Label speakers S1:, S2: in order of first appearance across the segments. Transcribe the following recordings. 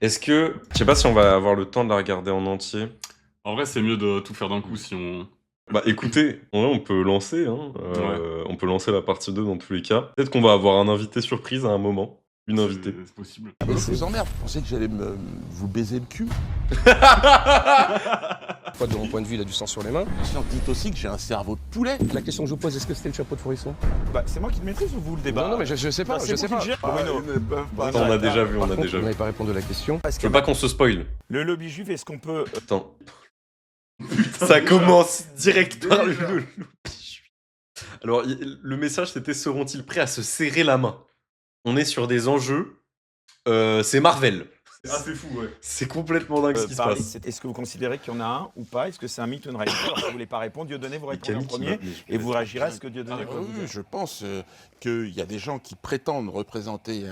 S1: Est-ce que... Je sais pas si on va avoir le temps de la regarder en entier.
S2: En vrai, c'est mieux de tout faire d'un coup si on...
S1: Bah écoutez, en vrai, on peut lancer, hein.
S2: Ouais.
S1: On peut lancer la partie 2 dans tous les cas. Peut-être qu'on va avoir un invité surprise à un moment. Une invitée.
S2: C'est possible.
S3: Ah mais je vous emmerde, vous pensez que j'allais vous baiser le cul?
S4: De mon point de vue, il a du sang sur les mains.
S3: Dites aussi que j'ai un cerveau de poulet.
S4: La question que je vous pose, est-ce que c'était le chapeau de Fourisson?
S5: Bah, c'est moi qui le maîtrise ou vous le débat?
S4: Non, mais je sais pas, je sais pas.
S1: On a déjà vu, on a
S4: Par contre,
S1: déjà
S4: vous
S1: vu.
S4: n'avez pas répondu à la question.
S1: Je veux pas qu'on se spoil.
S5: Le lobby juif, est-ce qu'on peut...
S1: Attends. Ça commence direct par le lobby juif. Alors, le message, c'était: seront-ils prêts à se serrer la main? On est sur des enjeux. C'est Marvel.
S2: Ah, c'est fou, ouais.
S1: C'est complètement dingue ce qui se passe.
S5: Est-ce que vous considérez qu'il y en a un ou pas? Est-ce que c'est un mythe ou une réalité? Alors, si vous voulez pas répondre, Dieudonné, vous répondez en premier et vous réagirez à ce que Dieudonné vous
S3: Oui, je pense qu'il y a des gens qui prétendent représenter,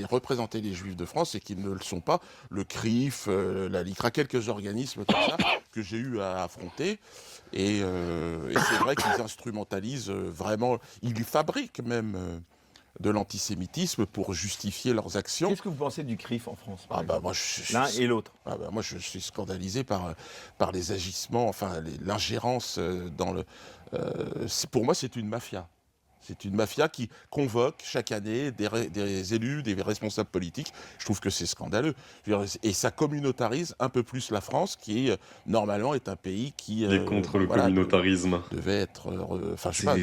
S3: représenter les Juifs de France et qui ne le sont pas. Le CRIF, la LICRA, quelques organismes comme ça que j'ai eu à affronter. Et c'est vrai qu'ils instrumentalisent vraiment, ils fabriquent même de l'antisémitisme pour justifier leurs actions.
S5: Qu'est-ce que vous pensez du CRIF en France?
S3: Moi,
S5: l'un et l'autre.
S3: Moi, je suis scandalisé par les agissements, enfin, l'ingérence dans le... pour moi, c'est une mafia. C'est une mafia qui convoque chaque année des élus, des responsables politiques. Je trouve que c'est scandaleux. Et ça communautarise un peu plus la France, qui normalement est un pays qui...
S1: Il est contre le communautarisme.
S3: Devait être... Enfin, je sais pas...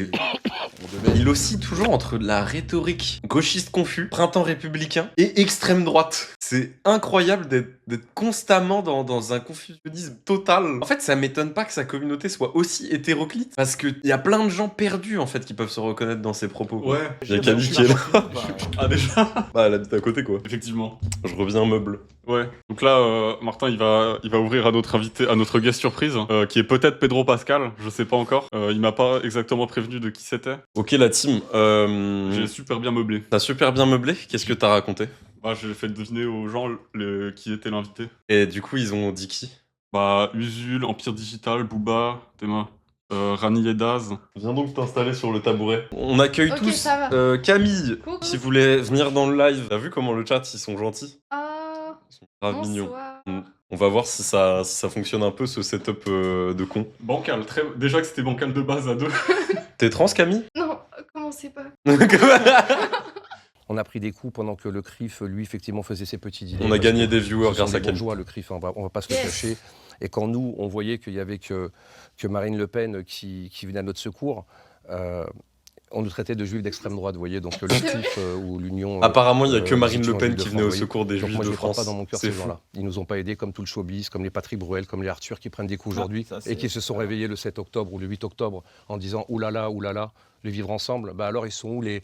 S1: Il oscille toujours entre la rhétorique gauchiste confus, printemps républicain et extrême droite. C'est incroyable d'être constamment dans un confusionnisme total. En fait, ça m'étonne pas que sa communauté soit aussi hétéroclite, parce qu'il y a plein de gens perdus en fait qui peuvent se reconnaître dans ses propos.
S2: Ouais.
S1: Il y a Camille qui est là.
S2: Ah, déjà.
S1: Bah, elle habite à côté quoi.
S2: Effectivement.
S1: Je reviens meuble.
S2: Ouais. Donc là, Martin, il va ouvrir à notre invité, à notre guest surprise, qui est peut-être Pedro Pascal, je sais pas encore. Il m'a pas exactement prévenu de qui c'était.
S1: Ok la team.
S2: J'ai super bien meublé.
S1: T'as super bien meublé. Qu'est-ce que t'as raconté?
S2: Bah, j'ai fait deviner aux gens qui était l'invité.
S1: Et du coup, ils ont dit qui?
S2: Bah, Usul, Empire Digital, Booba, Théma, Rani et Daz.
S1: Viens donc t'installer sur le tabouret. On accueille
S6: Ok,
S1: tous
S6: ça va.
S1: Camille,
S6: Coucou.
S1: qui voulait venir dans le live. T'as vu comment le chat, ils sont gentils?
S6: Ah,
S1: Ils sont grave mignons.
S6: bonsoir.
S1: On va voir si ça fonctionne un peu, ce setup de con.
S2: Bancal, déjà que c'était bancal de base à deux.
S1: T'es trans, Camille?
S6: Non, commencez pas.
S4: On a pris des coups pendant que le CRIF, lui, effectivement, faisait ses petits dîners.
S1: On a gagné des viewers
S4: Ce sont
S1: grâce à
S4: des
S1: Camille.
S4: bourgeois, le CRIF, on va pas se le
S6: Yes.
S4: cacher. Et quand nous, on voyait qu'il y avait que Marine Le Pen qui venait à notre secours, on nous traitait de juifs d'extrême droite, vous voyez, donc le CRIF ou l'Union...
S1: Apparemment, il n'y a que Marine Le
S4: Constituant
S1: Pen
S4: Juifs de
S1: qui venait au
S4: France,
S1: secours des
S4: donc
S1: juifs
S4: moi,
S1: de
S4: je les prends
S1: France.
S4: pas dans mon cœur,
S1: C'est
S4: ces
S1: fou.
S4: gens-là. Ils nous ont pas aidés, comme tout le showbiz, comme les Patrick Bruel, comme les Arthur qui prennent des coups aujourd'hui
S5: ça,
S4: et
S5: c'est-
S4: qui se sont réveillés le 7 octobre ou le 8 octobre en disant « oulala, oulala, le vivre ensemble », bah alors ils sont où les...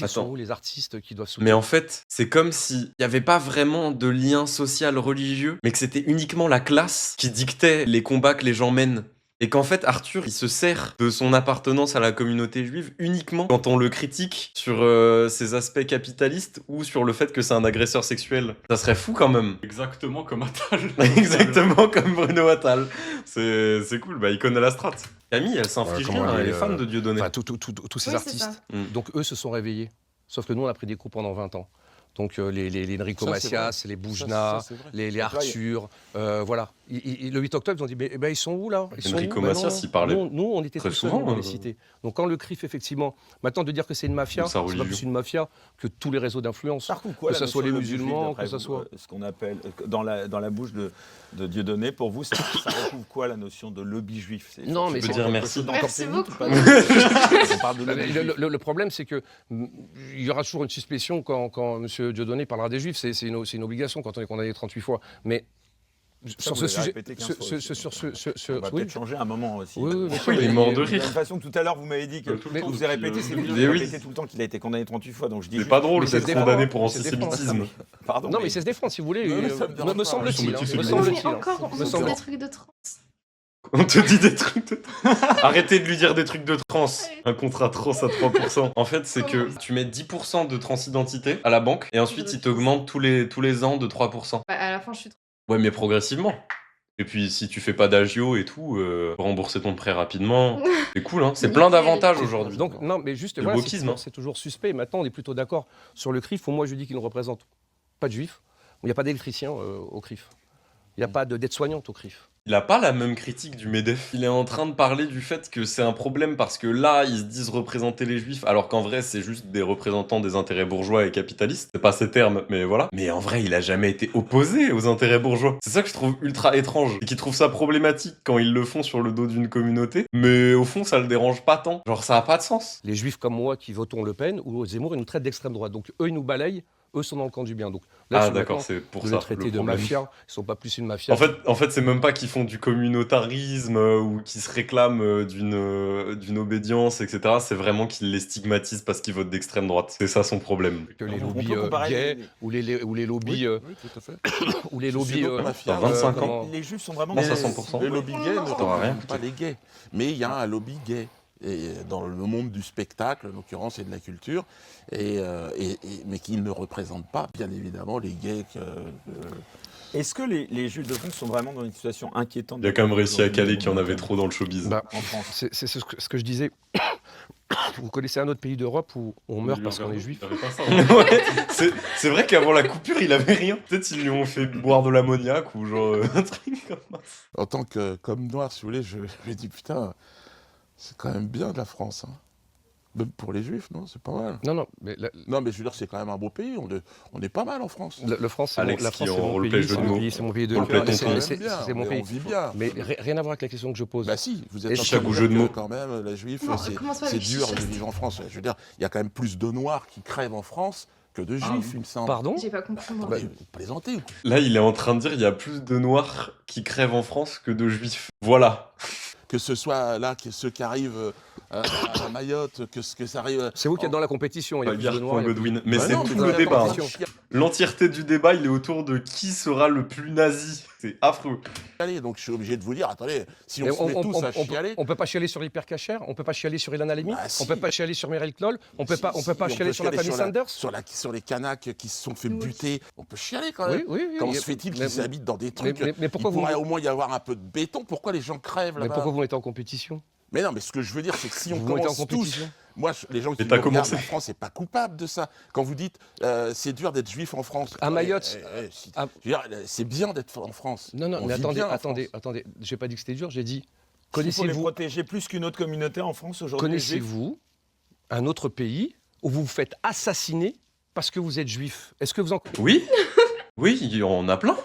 S4: Ils sont où les artistes qui doivent soutenir?
S1: Mais en fait, c'est comme s'il n'y avait pas vraiment de lien social religieux, mais que c'était uniquement la classe qui dictait les combats que les gens mènent. Et qu'en fait, Arthur, il se sert de son appartenance à la communauté juive uniquement quand on le critique sur ses aspects capitalistes ou sur le fait que c'est un agresseur sexuel. Ça serait fou quand même.
S2: Exactement comme Attal.
S1: Exactement comme Bruno Attal. C'est cool, bah il connaît la strat. Camille, elle s'inflige
S4: comment
S1: rien,
S4: elle
S1: elle est
S4: est,
S1: fan de Dieudonné.
S4: Enfin, tous ces
S6: Oui, c'est
S4: artistes.
S6: ça.
S4: Donc eux se sont réveillés. Sauf que nous, on a pris des coups pendant 20 ans. Donc les Enrico
S3: Ça, c'est
S4: Macias, les Boujna,
S3: c'est vrai.
S4: les Arthur, voilà. Le 8 octobre, ils ont dit, mais ils sont où là? Ils sont
S1: Enrico
S4: où?
S1: Macias, il parlait
S4: Nous, on était
S1: très
S4: tout seuls
S1: souvent,
S4: dans les cités. Donc quand le CRIF, effectivement, maintenant de dire que c'est une mafia,
S1: Ou sa
S4: c'est pas
S1: religion.
S4: plus une mafia que tous les réseaux d'influence.
S5: Ça recouvre quoi,
S4: Que
S5: la
S4: ça soit
S5: notion
S4: les
S5: de lobby
S4: musulmans,
S5: juif, d'après
S4: que ça
S5: vous,
S4: soit...
S5: ce qu'on appelle, dans la bouche de Dieudonné, pour vous, ça recouvre quoi la notion de lobby juif?
S4: Non, mais
S1: Tu peux
S4: c'est
S1: dire
S5: quelque
S1: merci.
S5: chose d'encore
S6: Merci
S5: plus mythe ou
S6: beaucoup.
S5: pas? On parle de
S4: Bah,
S5: lobby juif.
S4: Le problème, c'est que il y aura toujours une suspicion quand M. Dieudonné parlera des Juifs. C'est une obligation quand on est condamné 38 fois. Mais sur
S5: vous
S4: ce
S5: l'avez
S4: sujet...
S5: répété 15 fois aussi. On va
S4: oui.
S5: peut-être changer un moment aussi.
S4: Oui, bien sûr,
S1: Il est
S4: mais-
S1: mort de
S5: De la
S1: rire.
S5: même façon que tout à l'heure, vous m'avez dit que
S2: Tout le temps,
S5: vous avez répété,
S2: depuis,
S5: c'est vous qui
S1: Mais
S5: avez
S1: oui.
S5: répété tout le temps qu'il a été condamné 38 fois, donc je dis
S1: C'est
S5: juste-
S1: pas drôle
S4: Mais c'est
S1: d'être
S4: se
S1: condamné
S4: défendre.
S1: pour
S4: C'est se défendre.
S1: antisémitisme.
S5: Pardon,
S4: Non,
S5: mais
S4: mais c'est se défendre, si vous voulez.
S5: Non, mais ça me dérange
S4: Me
S5: pas.
S4: semble-t-il.
S2: Son métier, c'est
S4: Me
S2: de
S6: Non, mais
S4: semble-t-il.
S6: encore, on
S4: Me
S6: me dit
S4: semble-
S6: des trucs de trans.
S1: On te dit des trucs de... Arrêtez de lui dire des trucs de trans. Un contrat trans à 3%. En fait, c'est que tu mets 10% de transidentité à la banque et ensuite, il t'augmente tous les ans de 3%.
S6: Bah, à la fin, je suis trans.
S1: Ouais, mais progressivement. Et puis, si tu fais pas d'agio et tout, rembourser ton prêt rapidement, c'est cool, hein. C'est plein d'avantages aujourd'hui.
S4: Donc, non, mais juste,
S1: Le
S4: voilà,
S1: wokisme, hein.
S4: c'est toujours suspect. Maintenant, on est plutôt d'accord sur le CRIF. Moi, je dis qu'il nous représente pas de juifs. Il n'y a pas d'électricien au CRIF. Il n'y a pas d'aide-soignante au CRIF.
S1: Il a pas la même critique du MEDEF. Il est en train de parler du fait que c'est un problème parce que là, ils se disent représenter les juifs, alors qu'en vrai, c'est juste des représentants des intérêts bourgeois et capitalistes. C'est pas ces termes, mais voilà. Mais en vrai, il a jamais été opposé aux intérêts bourgeois. C'est ça que je trouve ultra étrange. Et qu'ils trouvent ça problématique quand ils le font sur le dos d'une communauté. Mais au fond, ça le dérange pas tant. Genre, ça a pas de sens.
S4: Les juifs comme moi qui votons Le Pen ou Zemmour, ils nous traitent d'extrême droite. Donc eux, ils nous balayent. Eux sont dans le camp du bien. Donc là,
S1: Ah
S4: je suis
S1: d'accord,
S4: d'accord
S1: c'est pour
S4: de
S1: ça
S4: les traiter
S1: le
S4: de
S1: problème.
S4: mafia. Ils sont pas plus une mafia.
S1: En fait, c'est même pas qu'ils font du communautarisme ou qu'ils se réclament d'une obédience, etc. C'est vraiment qu'ils les stigmatisent parce qu'ils votent d'extrême droite. C'est ça son problème.
S4: que les
S5: On
S4: lobbies
S5: peut comparer
S4: gays
S5: les-
S4: ou les lobbies
S3: Oui, tout à fait.
S4: ou les lobbies
S3: Mafia,
S1: dans 25
S4: comment-
S1: ans.
S5: Les juifs sont vraiment...
S1: Pense à
S5: des-
S1: 100%.
S3: Les lobbies gays ne
S6: Ça
S1: t'aura rien
S3: représentent pas les gays. Mais il y a un lobby gay. Et dans le monde du spectacle, en l'occurrence, et de la culture, mais qui ne représente pas, bien évidemment, les gays.
S5: Est-ce que les juifs de France sont vraiment dans une situation inquiétante?
S1: Il a quand même réussi à caler qu'il y en avait trop dans le showbiz.
S4: Bah,
S5: En France.
S4: c'est ce que je disais. Vous connaissez un autre pays d'Europe où on meurt parce qu'on est juif?
S2: Il avait pas ça.
S1: Ouais, c'est vrai qu'avant la coupure, il avait rien. Peut-être ils lui ont fait boire de l'ammoniaque ou genre un truc comme ça.
S3: En tant comme noir, si vous voulez, je me dis, putain, c'est quand même bien de la France. Hein. Même pour les juifs, non? C'est pas mal.
S4: Non, mais
S3: Non, mais je veux dire, c'est quand même un beau pays. On est pas mal en France.
S4: le France, c'est
S1: Alex
S4: la
S1: qui
S4: France, c'est
S1: en
S4: mon
S1: roleplay
S4: pays,
S1: jeu de mots.
S4: c'est mon pays de
S1: Roleplay
S4: cœur,
S1: tonton.
S3: C'est quand même
S4: c'est
S3: bien,
S4: mon
S3: mais
S4: pays.
S3: on vit bien.
S4: Mais rien à voir avec la question que je pose.
S3: Bah si, vous êtes
S4: Et
S3: en
S1: chaque
S3: train de
S1: jeu de
S3: dire
S1: mots.
S3: que quand même, la juif,
S6: Non, commence pas
S3: c'est
S6: avec
S3: dur de
S6: chicha.
S3: vivre en France. Je veux dire, il y a quand même plus de noirs qui crèvent en France que de juifs, il me semble.
S4: Pardon?
S6: J'ai pas compris moi.
S3: Attendez, vous plaisantez ou quoi?
S1: Là, il est en train de dire il y a plus de noirs qui crèvent en France que de juifs. Voilà.
S3: Que ce soit là, que ceux qui arrivent à Mayotte, que ça arrive...
S4: C'est vous qui êtes dans la compétition. Il y a plus de
S1: Bagarre
S4: noirs, il y a plus-
S1: Godwin. Mais
S3: Bah
S1: c'est
S3: non,
S1: tout
S3: mais
S1: le
S3: dans la
S1: débat. hein.
S3: compétition,
S1: L'entièreté du débat, il est autour de qui sera le plus nazi. C'est affreux.
S3: chialer, donc je suis obligé de vous dire, attendez, si
S4: Mais
S3: on se met tous à chialer...
S4: on peut pas chialer sur l'hypercacher, on peut pas chialer sur Ilan Halimi,
S3: Bah,
S4: on
S3: si.
S4: peut pas chialer sur Meryl Knoll, on peut pas chialer sur la famille Sanders.
S3: Sur les Kanaks qui se sont fait
S6: Oui.
S3: buter, on peut chialer quand même.
S4: Oui.
S3: Comment se fait-il qu'ils habitent dans des trucs...
S4: mais pourquoi
S3: il
S4: vous
S3: pourrait au moins y avoir un peu de béton, pourquoi les gens crèvent
S4: mais
S3: là-bas?
S4: pourquoi vous mettez en compétition?
S3: Mais non, mais ce que je veux dire, c'est que si on
S4: Vous mettez en
S3: commence tous...
S4: compétition.
S3: Moi, les gens qui
S1: Et
S3: me
S1: t'as
S3: regardent,
S1: commencé.
S3: la France n'est pas coupable de ça. Quand vous dites c'est dur d'être juif en France.
S4: À Mayotte. À-
S3: Je veux dire, c'est bien d'être en France.
S4: Non,
S3: On
S4: mais
S3: vit bien en
S4: attendez,
S3: France.
S4: j'ai pas dit que c'était dur, j'ai dit
S5: Il faut les
S4: connaissez-vous
S5: protéger plus qu'une autre communauté en France aujourd'hui. les Juifs
S4: connaissez-vous un autre pays où vous vous faites assassiner parce que vous êtes juif? Est-ce que vous en
S1: Oui. Oui, il y en a plein.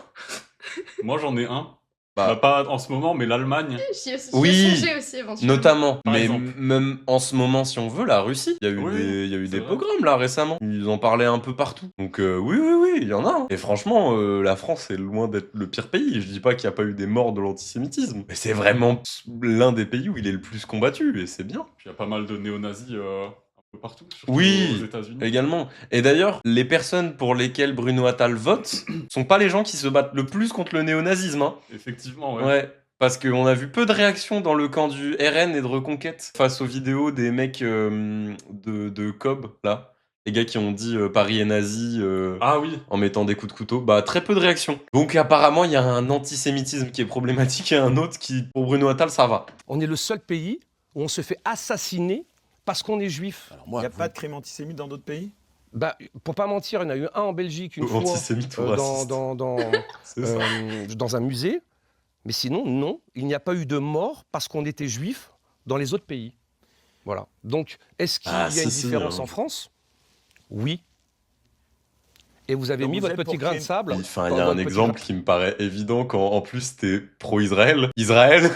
S2: Moi, j'en ai un.
S1: Bah.
S2: Pas en ce moment, mais l'Allemagne.
S6: J'y ai
S1: Oui.
S6: songé aussi éventuellement.
S1: Notamment,
S2: Par
S1: mais
S2: exemple.
S1: même en ce moment, si on veut, la Russie, il y a eu
S2: Oui,
S1: des
S2: c'est vrai.
S1: pogroms là récemment. Ils en parlaient un peu partout. Donc oui, il y en a. Hein. Et franchement, la France est loin d'être le pire pays. Je dis pas qu'il n'y a pas eu des morts de l'antisémitisme, mais c'est vraiment l'un des pays où il est le plus combattu et c'est bien.
S2: Puis il y a pas mal de néo-nazis un peu partout, surtout
S1: Oui,
S2: aux États-Unis.
S1: également. Et d'ailleurs, les personnes pour lesquelles Bruno Attal vote sont pas les gens qui se battent le plus contre le néonazisme. Hein.
S2: Effectivement, ouais.
S1: Ouais. Parce qu'on a vu peu de réactions dans le camp du RN et de Reconquête face aux vidéos des mecs de Cobb, là. Les gars qui ont dit Paris est nazi
S2: Ah oui,
S1: en mettant des coups de couteau. Bah, très peu de réactions. Donc apparemment, il y a un antisémitisme qui est problématique et un autre qui, pour Bruno Attal, ça va.
S4: On est le seul pays où on se fait assassiner parce qu'on est juif.
S3: Alors
S5: Il
S3: moi,
S5: n'y a pas de crime antisémite dans d'autres pays?
S4: Bah, pour pas mentir, il y en a eu un en Belgique une fois
S1: Antisémite ou raciste. C'est ça.
S4: dans un musée. Mais sinon, non, il n'y a pas eu de mort parce qu'on était juif dans les autres pays. Voilà. Donc, est-ce qu'il
S1: Ah,
S4: y a une
S1: si,
S4: différence
S1: hein.
S4: en France? Oui. Et vous avez
S5: Donc
S4: mis
S5: vous
S4: votre
S5: êtes
S4: petit
S5: pour
S4: grain de
S5: qu'il y ait-
S4: sable.
S1: Enfin, il
S4: dans
S1: y a un
S4: votre petit
S1: exemple
S4: grain-
S1: qui me paraît évident quand en plus t'es pro-Israël. Israël,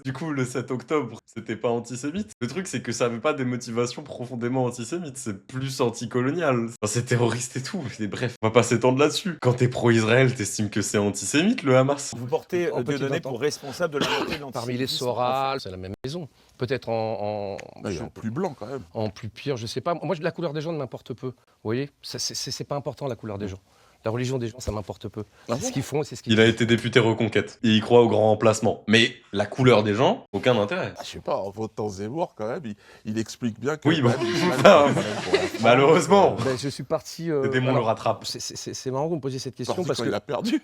S1: du coup, le 7 octobre, c'était pas antisémite. Le truc, c'est que ça avait pas des motivations profondément antisémites, c'est plus anticolonial. Enfin, c'est terroriste et tout. Mais bref, on va pas s'étendre là-dessus. Quand t'es pro-Israël, t'estimes que c'est antisémite, le Hamas?
S5: Vous portez
S4: En petit
S5: Dieudonné
S4: entente.
S5: pour responsable de la montée de l'antisémitisme.
S4: Parmi les Soral, c'est la même maison. Peut-être
S3: il y a un plus blanc quand même.
S4: en plus pire, je sais pas. Moi, la couleur des gens ne m'importe peu. Vous voyez, c'est pas important la couleur des gens. La religion des gens, ça m'importe peu.
S3: Ah
S4: C'est
S3: bon
S4: ce qu'ils font et c'est ce qu'ils
S1: Il a
S4: disent.
S1: été député Reconquête. Et il croit au grand remplacement. Mais la couleur des gens, aucun intérêt.
S3: Ah, je sais pas, en votant Zemmour quand même, il explique bien que...
S1: Oui, bon.
S3: quand même, l'islam,
S1: Bah,
S3: c'est quand même pour la France.
S1: Malheureusement,
S4: Ben, je suis parti.
S1: le démon le
S4: alors,
S1: rattrape.
S4: c'est marrant que vous me posiez cette question
S3: Surtout
S4: parce
S3: quand
S4: que
S3: il a perdu.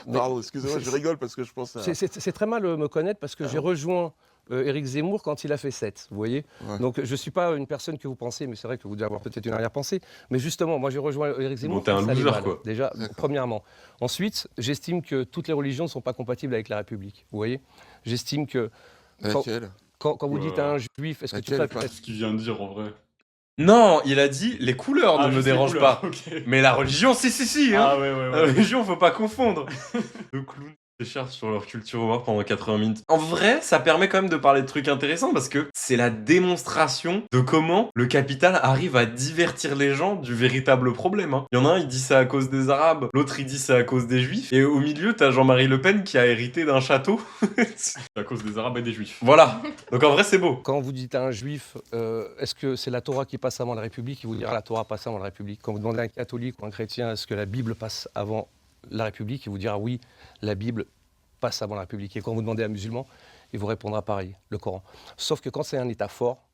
S4: Mais-
S3: Pardon, excusez-moi, je rigole parce que je pense à...
S4: c'est très mal me connaître parce que j'ai rejoint Éric Zemmour quand il a fait 7, vous voyez.
S3: Ouais.
S4: Donc je ne suis pas une personne que vous pensez, mais c'est vrai que vous devez avoir peut-être une arrière-pensée. Mais justement, moi j'ai rejoint Éric Zemmour.
S1: Bon, t'es un
S4: quand ça allait
S1: loser,
S4: mal,
S1: quoi.
S4: Déjà,
S3: D'accord.
S4: premièrement. Ensuite, j'estime que toutes les religions ne sont pas compatibles avec la République, vous voyez. J'estime que
S3: Laquelle?
S4: quand vous dites à un juif, est-ce que tu
S3: Laquelle,
S4: préfères...
S2: Ce qu'il vient de dire en vrai.
S1: Non, il a dit les couleurs ne me
S2: juste les
S1: dérangent
S2: couleurs,
S1: pas.
S2: ok.
S1: Mais la religion, si, hein.
S2: Ah ouais, ouais,
S1: La
S2: ouais.
S1: religion, faut pas confondre. Le clown s'écharpe sur leur culture au revoir pendant 80 minutes. En vrai, ça permet quand même de parler de trucs intéressants parce que c'est la démonstration de comment le capital arrive à divertir les gens du véritable problème. Hein. Il y en a un, il dit c'est à cause des Arabes, l'autre il dit c'est à cause des Juifs, et au milieu t'as Jean-Marie Le Pen qui a hérité d'un château.
S2: C'est à cause des Arabes et des Juifs.
S1: Voilà. Donc en vrai, c'est beau.
S4: Quand vous dites à un juif, est-ce que c'est la Torah qui passe avant la République, il vous dira la Torah passe avant la République. Quand vous demandez à un catholique ou un chrétien, est-ce que la Bible passe avant la République, il vous dira oui, la Bible passe avant la République. Et quand vous demandez à un musulman, il vous répondra pareil, le Coran. Sauf que quand c'est un État fort,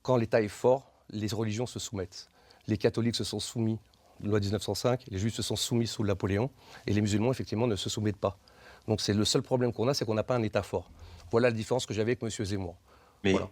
S4: quand l'État est fort, les religions se soumettent. Les catholiques se sont soumis, loi 1905, les juifs se sont soumis sous Napoléon, et les musulmans, effectivement, ne se soumettent pas. Donc c'est le seul problème qu'on a, c'est qu'on n'a pas un État fort. Voilà la différence que j'avais avec M. Zemmour.
S1: Mais
S4: Voilà.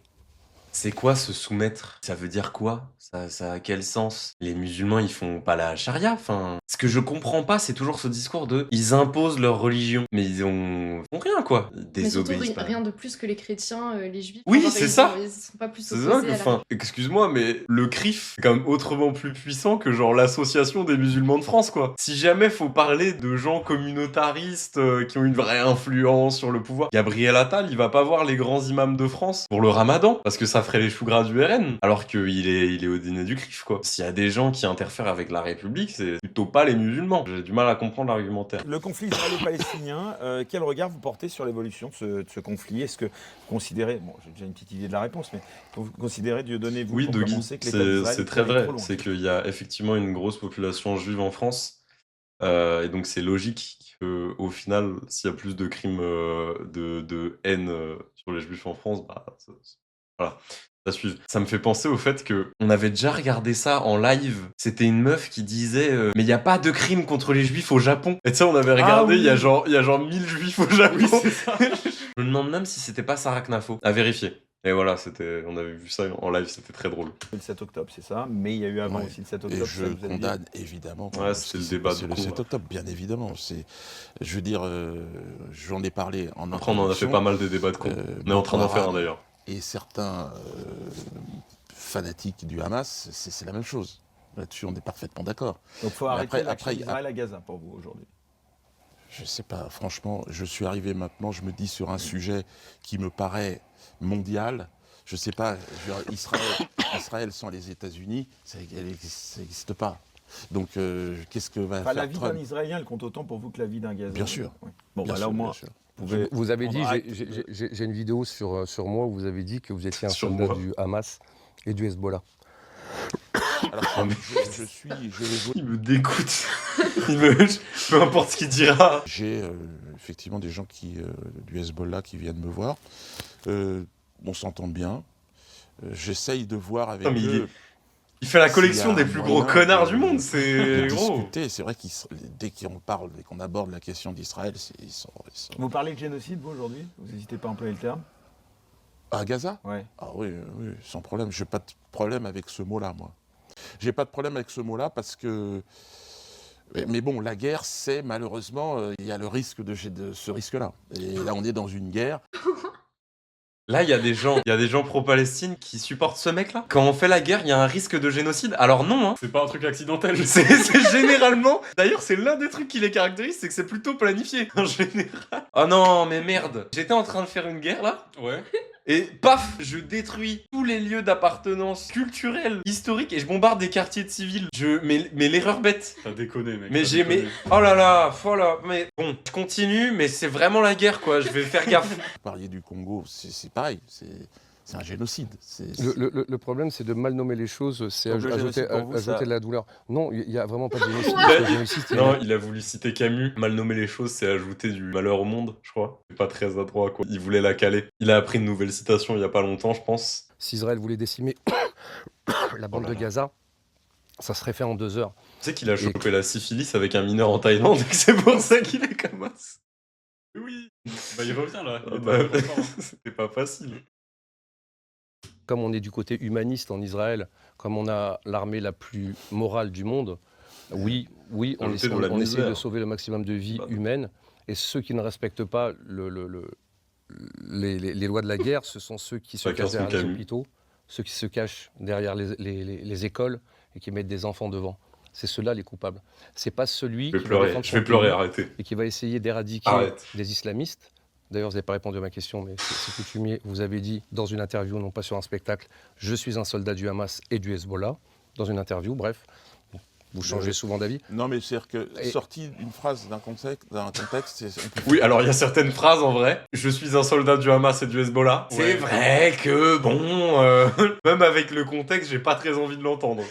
S1: c'est quoi se soumettre? Ça veut dire quoi? Ça a quel sens? Les musulmans, ils font pas la charia. Enfin, ce que je comprends pas, c'est toujours ce discours de ils imposent leur religion, mais ils font rien quoi. Ils
S6: Mais surtout,
S1: désobéissent pas.
S6: rien de plus que les chrétiens, les juifs.
S1: Oui,
S6: Enfin,
S1: c'est
S6: ils
S1: ça.
S6: Ils sont pas plus
S1: C'est
S6: opposés
S1: ça
S6: à
S1: que,
S6: la
S1: enfin, excuse-moi, mais le CRIF, c'est quand même autrement plus puissant que genre l'association des musulmans de France, quoi. Si jamais faut parler de gens communautaristes qui ont une vraie influence sur le pouvoir, Gabriel Attal, il va pas voir les grands imams de France pour le Ramadan, parce que ça ferait les choux gras du RN, alors qu'il est au dîner du CRIF, quoi. S'il y a des gens qui interfèrent avec la République, c'est plutôt pas les musulmans. J'ai du mal à comprendre l'argumentaire.
S5: Le conflit israélo-palestinien, quel regard vous portez sur l'évolution de ce conflit? Est-ce que vous considérez, bon, j'ai déjà une petite idée de la réponse, mais vous considérez, Dieudonné, vous,
S1: Oui,
S5: pour
S1: Doggy,
S5: commencer, que l'État d'Israël
S1: c'est très
S5: est
S1: vrai.
S5: trop loin?
S1: C'est qu'il y a effectivement une grosse population juive en France. Et donc c'est logique qu'au final, s'il y a plus de crimes de haine sur les juifs en France, bah, voilà, ça suive. Ça me fait penser au fait que on avait déjà regardé ça en live. C'était une meuf qui disait mais il n'y a pas de crime contre les juifs au Japon. Et tu sais, on avait regardé,
S5: oui.
S1: il y a genre 1000 juifs au Japon.
S2: Oui, c'est ça.
S1: Je me demande même si c'était pas Sarah Knafo. À vérifier. Et voilà, on avait vu ça en live, c'était très drôle.
S5: Le 7 octobre, c'est ça, mais il y a eu avant
S3: Ouais.
S5: aussi le 7
S3: Et
S5: octobre.
S3: je
S5: ça vous a dit.
S3: condamne évidemment.
S1: Ouais,
S3: ce
S1: c'est
S3: qui
S1: le
S3: s'est
S1: débat
S3: passé
S1: de
S3: le
S1: cour,
S3: 7
S1: ouais.
S3: octobre, bien évidemment. Je veux dire, j'en ai parlé en
S1: Après, on en a fait
S3: introduction,
S1: pas mal de débats de con. On est en train d'en faire un d'ailleurs.
S3: et certains fanatiques du Hamas, c'est la même chose. Là-dessus, on est parfaitement d'accord.
S5: Donc il faut
S3: Mais
S5: arrêter l'action
S3: après,
S5: d'Israël à Gaza pour vous aujourd'hui.
S3: Je sais pas, franchement, je suis arrivé maintenant, je me dis sur un sujet qui me paraît mondial. Je sais pas, Israël sans les États-Unis, ça n'existe pas. Donc, qu'est-ce que va
S5: Enfin, la
S3: faire
S5: vie
S3: Trump?
S5: d'un Israélien, elle compte autant pour vous que la vie d'un Gazien.
S3: Bien sûr.
S5: Oui. Bon,
S3: Bien
S5: bah,
S3: sûr,
S5: là au moins,
S3: bien sûr.
S5: vous pouvez.
S4: Vous avez dit,
S5: prendre acte
S4: j'ai une vidéo sur moi où vous avez dit que vous étiez un
S1: Sur
S4: soldat
S1: moi.
S4: du Hamas et du Hezbollah.
S3: Alors, je vais vous...
S1: Il me dégoûte. Peu importe ce qu'il dira.
S3: J'ai effectivement des gens du Hezbollah qui viennent me voir. On s'entend bien. J'essaye de voir avec
S1: Non, mais
S3: eux.
S1: Il fait la
S3: S'il
S1: collection
S3: y a
S1: des
S3: un
S1: plus gros
S3: moyen
S1: connards
S3: de-
S1: du monde,
S3: de
S1: c'est gros.
S3: discuter. C'est vrai dès qu'on parle, dès qu'on aborde la question d'Israël, ils sont...
S5: Vous parlez de génocide, vous, aujourd'hui? Vous n'hésitez pas à employer le terme?
S3: À Gaza?
S5: Ouais.
S3: Ah oui, oui, sans problème. J'ai pas de problème avec ce mot-là, moi. J'ai pas de problème avec ce mot-là parce que... Mais bon, la guerre, c'est malheureusement, il y a le risque de ce risque-là. Et là, on est dans une guerre.
S1: Là, il y a des gens pro-Palestine qui supportent ce mec-là. Quand on fait la guerre, il y a un risque de génocide. Alors non, hein.
S2: C'est pas un truc accidentel.
S1: C'est généralement... D'ailleurs, c'est l'un des trucs qui les caractérise, c'est que c'est plutôt planifié, en général. Oh non, mais merde. J'étais en train de faire une guerre, là.
S2: Ouais.
S1: Et paf, je détruis tous les lieux d'appartenance culturelle, historique, et je bombarde des quartiers de civils. Mais l'erreur bête.
S2: T'as déconné, mec.
S1: Mais
S2: t'as
S1: j'ai
S2: déconné.
S1: oh là là, voilà. Mais bon, je continue, mais c'est vraiment la guerre, quoi. Je vais faire gaffe.
S3: Vous parliez du Congo, c'est pareil. C'est un génocide.
S4: Le problème, c'est de mal nommer les choses, c'est
S5: Donc, le génocide, pour vous,
S4: ajouter
S5: ça-
S4: de la douleur. Non, il n'y a vraiment pas de génocide.
S6: What
S4: Le génocide, c'est-
S1: Non, il a voulu citer Camus. Mal nommer les choses, c'est ajouter du malheur au monde, je crois. C'est pas très adroit, quoi. Il voulait la caler. Il a appris une nouvelle citation il y a pas longtemps, je pense.
S4: Si Israël voulait décimer la bande
S1: Oh là
S4: de
S1: là.
S4: Gaza, ça serait fait en 2 heures.
S1: Tu sais qu'il a chopé la syphilis avec un mineur en Thaïlande et que c'est pour ça qu'il est comme ça.
S2: Oui, bah il revient là. Il
S1: Ah
S2: est
S1: bah,
S2: arrivé encore, hein.
S1: c'était pas facile.
S4: Comme on est du côté humaniste en Israël, comme on a l'armée la plus morale du monde, oui, on
S1: Ajouter dans la
S4: essaye de
S1: misère.
S4: sauver le maximum de vies
S1: Bah,
S4: humaines. Et ceux qui ne respectent pas les lois de la guerre, ce sont ceux qui se
S1: Chacun
S4: cachent
S1: son
S4: derrière les
S1: Camus.
S4: hôpitaux, ceux qui se cachent derrière les écoles et qui mettent des enfants devant. C'est ceux-là les coupables. C'est pas celui
S1: Je vais
S4: qui va
S1: pleurer,
S4: défendre
S1: je
S4: son
S1: vais pleurer,
S4: pays
S1: arrêtez.
S4: et qui va essayer d'éradiquer
S1: Arrête.
S4: les islamistes. D'ailleurs, vous n'avez pas répondu à ma question, mais c'est coutumier. Vous avez dit dans une interview, non pas sur un spectacle, je suis un soldat du Hamas et du Hezbollah. Dans une interview, bref. Vous changez souvent d'avis.
S3: Non, mais c'est-à-dire que
S4: Et-
S3: sorti une phrase d'un contexte, on peut
S1: Oui, alors il y a certaines phrases en vrai. Je suis un soldat du Hamas et du Hezbollah.
S2: Ouais.
S1: C'est vrai que bon, même avec le contexte, j'ai pas très envie de l'entendre.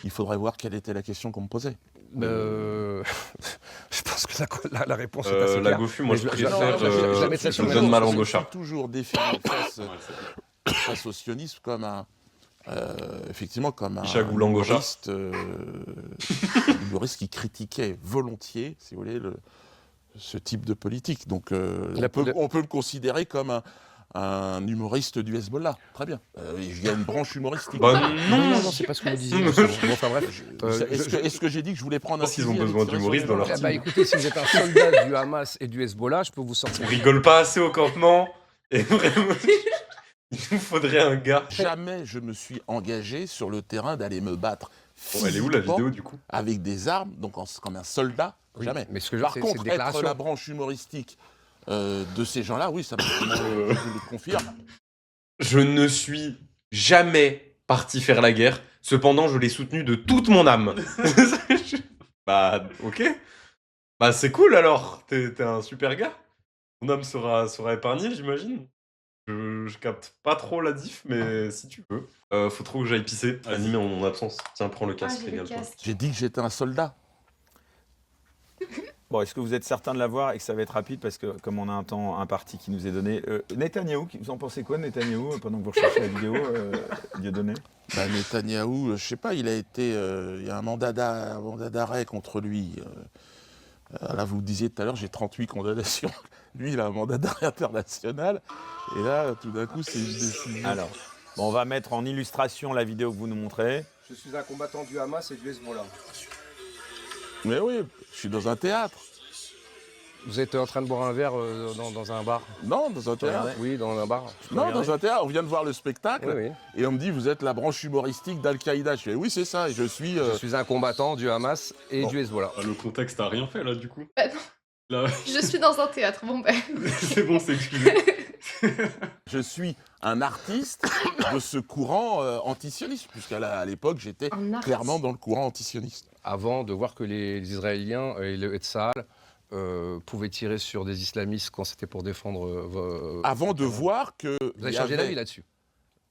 S3: Il faudrait voir quelle était la question qu'on me posait.
S4: Je pense que la réponse est assez
S1: La
S4: claire.
S1: Gofu, moi
S4: Mais
S1: je
S4: je la-
S1: préfère.
S4: je la mettrai sur
S1: je
S4: le
S1: donne
S4: même
S1: ma
S4: sens.
S1: langue au
S3: Je
S1: chat.
S3: suis toujours défini face au sionisme comme effectivement comme un
S1: Ishaq ou langue au chat.
S3: humoriste qui critiquait volontiers, si vous voulez, ce type de politique. Donc on peut le considérer comme un humoriste du Hezbollah. Très bien. Il y a une branche humoristique.
S1: Bah,
S4: Non, c'est pas ce que vous disiez. justement. Bon, enfin bref.
S3: Est-ce que j'ai dit que je voulais prendre
S1: Je pense qu'ils ont
S3: fusil et
S1: besoin
S3: tirer sur
S1: d'humoristes
S3: les
S1: dans
S3: gens
S1: leur
S4: Eh ben, écoutez, si vous êtes un soldat du Hamas et du Hezbollah, je peux vous sortir.
S1: On rigole pas assez au campement. Et vraiment, il nous faudrait un gars.
S3: Jamais je me suis engagé sur le terrain d'aller me battre
S1: Bon, elle est où la
S3: physiquement
S1: vidéo du coup?
S3: avec des armes, donc comme un soldat.
S4: Oui,
S3: Jamais.
S4: mais ce que je
S3: Par
S4: veux dire, c'est
S3: contre,
S4: une déclaration.
S3: être la branche humoristique de ces gens-là, oui, ça je le confirme.
S1: Je ne suis jamais parti faire la guerre. Cependant, je l'ai soutenu de toute mon âme. Bah, ok. Bah, c'est cool alors. T'es un super gars. Ton âme sera épargnée, j'imagine. Je capte pas trop la diff, mais si tu veux. Faut trop que j'aille pisser.
S2: Vas-y.
S1: Animé en mon absence. Tiens, prends le
S6: Ah,
S1: casque,
S6: j'ai le
S1: régale-toi.
S6: casque.
S3: J'ai dit que j'étais un soldat.
S5: Bon, est-ce que vous êtes certain de l'avoir et que ça va être rapide parce que comme on a un temps imparti qui nous est donné, Netanyahou, vous en pensez quoi de Netanyahou pendant que vous recherchez la vidéo, Dieudonné?
S3: Bah, Netanyahou, je sais pas, il y a un mandat d'arrêt contre lui. Là, vous le disiez tout à l'heure, j'ai 38 condamnations. Lui, il a un mandat d'arrêt international. Et là, tout d'un coup, c'est une décision.
S5: Alors, bon, on va mettre en illustration la vidéo que vous nous montrez.
S4: Je suis un combattant du Hamas et du Hezbollah.
S3: Mais oui, je suis dans un théâtre.
S4: Vous êtes en train de boire un verre dans un bar?
S3: Non, dans un théâtre.
S4: Oui, dans un bar.
S3: Non, dans un théâtre. On vient de voir le spectacle.
S4: Oui, oui.
S3: Et on me dit, vous êtes la branche humoristique d'Al-Qaïda. Je fais, oui, c'est ça. Et je suis.
S4: Je suis un combattant du Hamas et
S3: Bon.
S4: du Hezbollah.
S2: Ah, le contexte a rien fait là du coup.
S6: Bah non.
S2: Là,
S6: Je suis dans un théâtre. Bon, bah.
S2: c'est bon, c'est excusé.
S3: Je suis un artiste de ce courant antisioniste, puisqu'à l'époque, j'étais
S6: Un artiste.
S3: clairement dans le courant antisioniste.
S4: Avant de voir que les Israéliens et le Tzahal pouvaient tirer sur des islamistes quand c'était pour défendre...
S3: Avant de voir que.
S4: Vous avez changé d'avis là-dessus.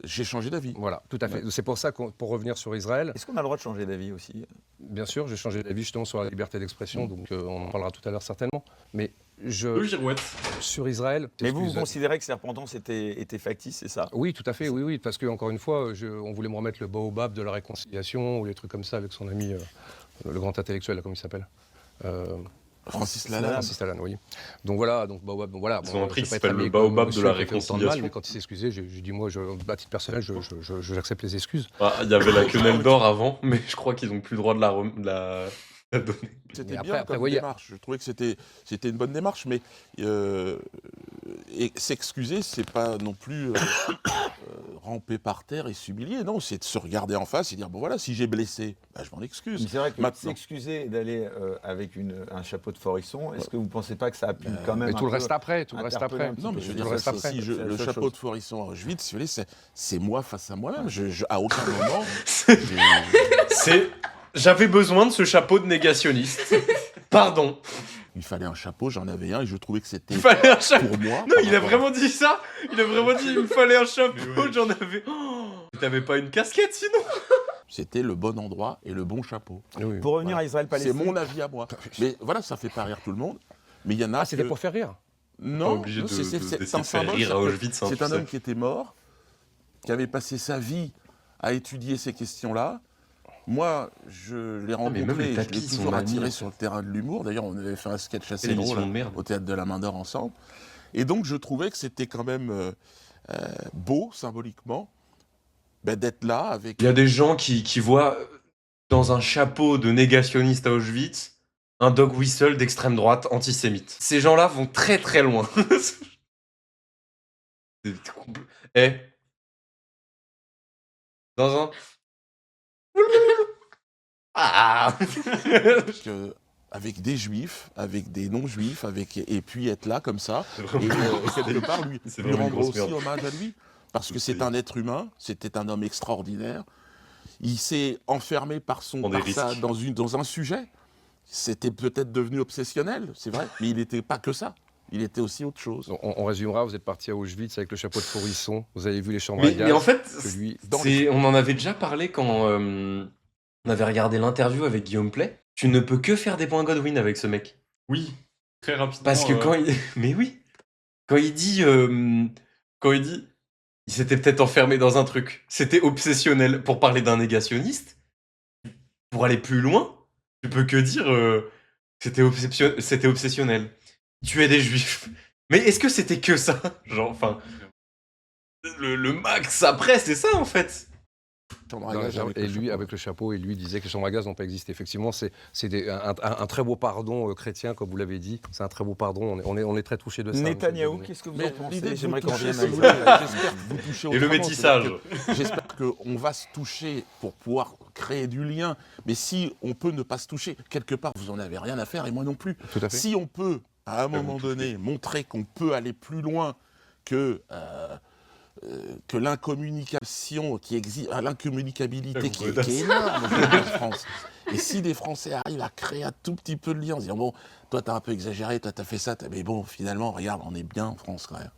S3: J'ai changé d'avis.
S4: Voilà, tout à fait. C'est pour ça, pour revenir sur Israël,
S5: Est-ce qu'on a le droit de changer d'avis aussi?
S4: bien sûr, j'ai changé d'avis justement sur la liberté d'expression, donc on en parlera tout à l'heure certainement. Mais
S2: Le girouette.
S4: sur Israël...
S5: Mais vous
S4: excusez-
S5: considérez que ces repentances étaient factices, c'est ça?
S4: Oui, tout à fait, oui, parce que encore une fois, on voulait me remettre le baobab de la réconciliation ou les trucs comme ça avec son ami, le grand intellectuel, là, comment il s'appelle
S3: Francis Lalanne.
S4: Francis Lalanne, oui. Donc voilà, baobab, donc voilà.
S1: Ils ont un prix
S4: je
S1: qui
S4: vais pas être
S1: s'appelle le
S4: ami comme
S1: baobab de
S4: monsieur
S1: la
S4: qui a fait autant de mal,
S1: réconciliation.
S4: Mais quand il s'est excusé, j'ai dit, moi, à titre personnel, j'accepte les excuses.
S1: Ah, il y avait la quenelle d'or avant, mais je crois qu'ils ont plus le droit de la donner.
S3: C'était
S4: Mais
S3: bien
S4: après,
S3: comme
S4: voyez-
S3: démarche. Je trouvais que c'était une bonne démarche, mais et s'excuser, c'est pas non plus ramper par terre et s'humilier. Non, c'est de se regarder en face et dire bon voilà, si j'ai blessé, bah, je m'en
S5: Mais
S3: excuse.
S5: c'est vrai que
S3: Maintenant.
S5: s'excuser d'aller avec un chapeau de forisson, est-ce que vous ne pensez pas que ça a pu quand même
S4: Mais tout
S5: un
S4: le reste
S5: peu
S4: après, tout le reste
S5: interpeller
S4: après.
S5: un petit
S3: Non, mais
S5: peu?
S3: je veux
S4: Tout
S3: dire,
S4: le reste après.
S3: si
S5: C'est la
S3: le
S5: seule
S3: chapeau
S5: chose.
S3: de Forisson à Auschwitz, si vous voulez, c'est moi face à moi-même. À aucun moment.
S1: J'avais besoin de ce chapeau de négationniste. Pardon.
S3: Il fallait un chapeau, j'en avais un et je trouvais que c'était
S1: Il fallait un chapeau.
S3: pour moi.
S1: Non,
S3: par
S1: il a
S3: rapport à-
S1: vraiment dit ça. Il a vraiment dit il me fallait un chapeau.
S2: Mais ouais.
S1: J'en avais. Oh, t'avais pas une casquette sinon?
S3: C'était le bon endroit et le bon chapeau.
S4: Oui.
S5: Pour revenir à
S3: C'est
S5: Israël-Palestine,
S3: mon avis à moi. Mais voilà, ça fait pas rire tout le monde. Mais il y en a.
S4: Ah, c'était
S3: que-
S4: pour faire rire.
S1: Pas
S3: Non,
S1: obligé
S3: non,
S1: de-
S3: c'est
S1: d'essayer
S3: un
S1: de faire
S3: symbole.
S1: rire à
S3: c'est-à-dire que
S1: Auschwitz, hein,
S3: C'est
S1: tu
S3: un
S1: sais.
S3: homme qui était mort, qui avait passé sa vie à étudier ces questions-là. Moi, je l'ai
S1: mais même
S3: rencontré,
S1: les
S3: je
S1: tapis
S3: l'ai
S1: sont
S3: toujours attiré
S1: maniés.
S3: sur le terrain de l'humour. D'ailleurs, on avait fait un sketch assez
S1: Quelle émission
S3: drôle
S1: de merde.
S3: au Théâtre de la Main d'Or ensemble. Et donc, je trouvais que c'était quand même beau, symboliquement, d'être là avec...
S1: Il y a des gens qui voient dans un chapeau de négationniste à Auschwitz un dog whistle d'extrême droite antisémite. Ces gens-là vont très très loin. Eh, dans un... Ah
S3: avec des juifs, avec des non-juifs, et puis être là comme ça, et quelque part lui
S1: vraiment une
S3: rendre
S1: grosse
S3: aussi
S1: merde.
S3: hommage à lui, parce que c'est un être humain, c'était un homme extraordinaire, il s'est enfermé par
S1: Prend des
S3: ça
S1: risques.
S3: dans un sujet, c'était peut-être devenu obsessionnel, c'est vrai, mais il n'était pas que ça, il était aussi autre chose.
S4: On résumera, vous êtes parti à Auschwitz avec le chapeau de Forisson, vous avez vu les chambres à gaz.
S1: Mais en fait,
S4: que lui,
S1: on en avait déjà parlé quand on avait regardé l'interview avec Guillaume Play. Tu ne peux que faire des points Godwin avec ce mec.
S2: Oui, très rapidement.
S1: Parce que quand il... Mais oui. Quand il dit... Il s'était peut-être enfermé dans un truc. C'était obsessionnel. Pour parler d'un négationniste, pour aller plus loin, tu peux que dire c'était obsessionnel. Il tuait des juifs. Mais est-ce que c'était que ça? Genre, enfin... Le max après, c'est ça en fait.
S3: Chambre à
S4: dans la
S3: gaz
S4: chambre-
S3: avec
S4: et
S3: le
S4: lui,
S3: chapeau.
S4: avec le chapeau, et lui disait que les chambres à gaz n'ont pas existé. Effectivement, c'est un très beau pardon chrétien, comme vous l'avez dit. C'est un très beau pardon. On est très touchés de ça.
S5: Netanyahou,
S4: monsieur
S5: qu'est-ce que vous
S3: Mais
S5: en pensez?
S3: l'idée de
S5: J'aimerais
S3: vous
S5: qu'on
S3: toucher,
S5: revienne
S3: si vous
S5: à
S3: voulez, j'espère que vous touchez
S1: Et le
S3: autrement,
S1: métissage.
S3: c'est-à-dire que j'espère qu'on va se toucher pour pouvoir créer du lien. Mais si on peut ne pas se toucher, quelque part, vous n'en avez rien à faire et moi non plus.
S4: Tout à fait.
S3: Si on peut, à un moment donné, montrer qu'on peut aller plus loin que l'incommunication qui existe, l'incommunicabilité qui est énorme aujourd'hui en France. Et si des Français arrivent à créer un tout petit peu de lien en disant bon, toi t'as un peu exagéré, toi t'as fait ça, mais bon, finalement, regarde, on est bien en France quand même.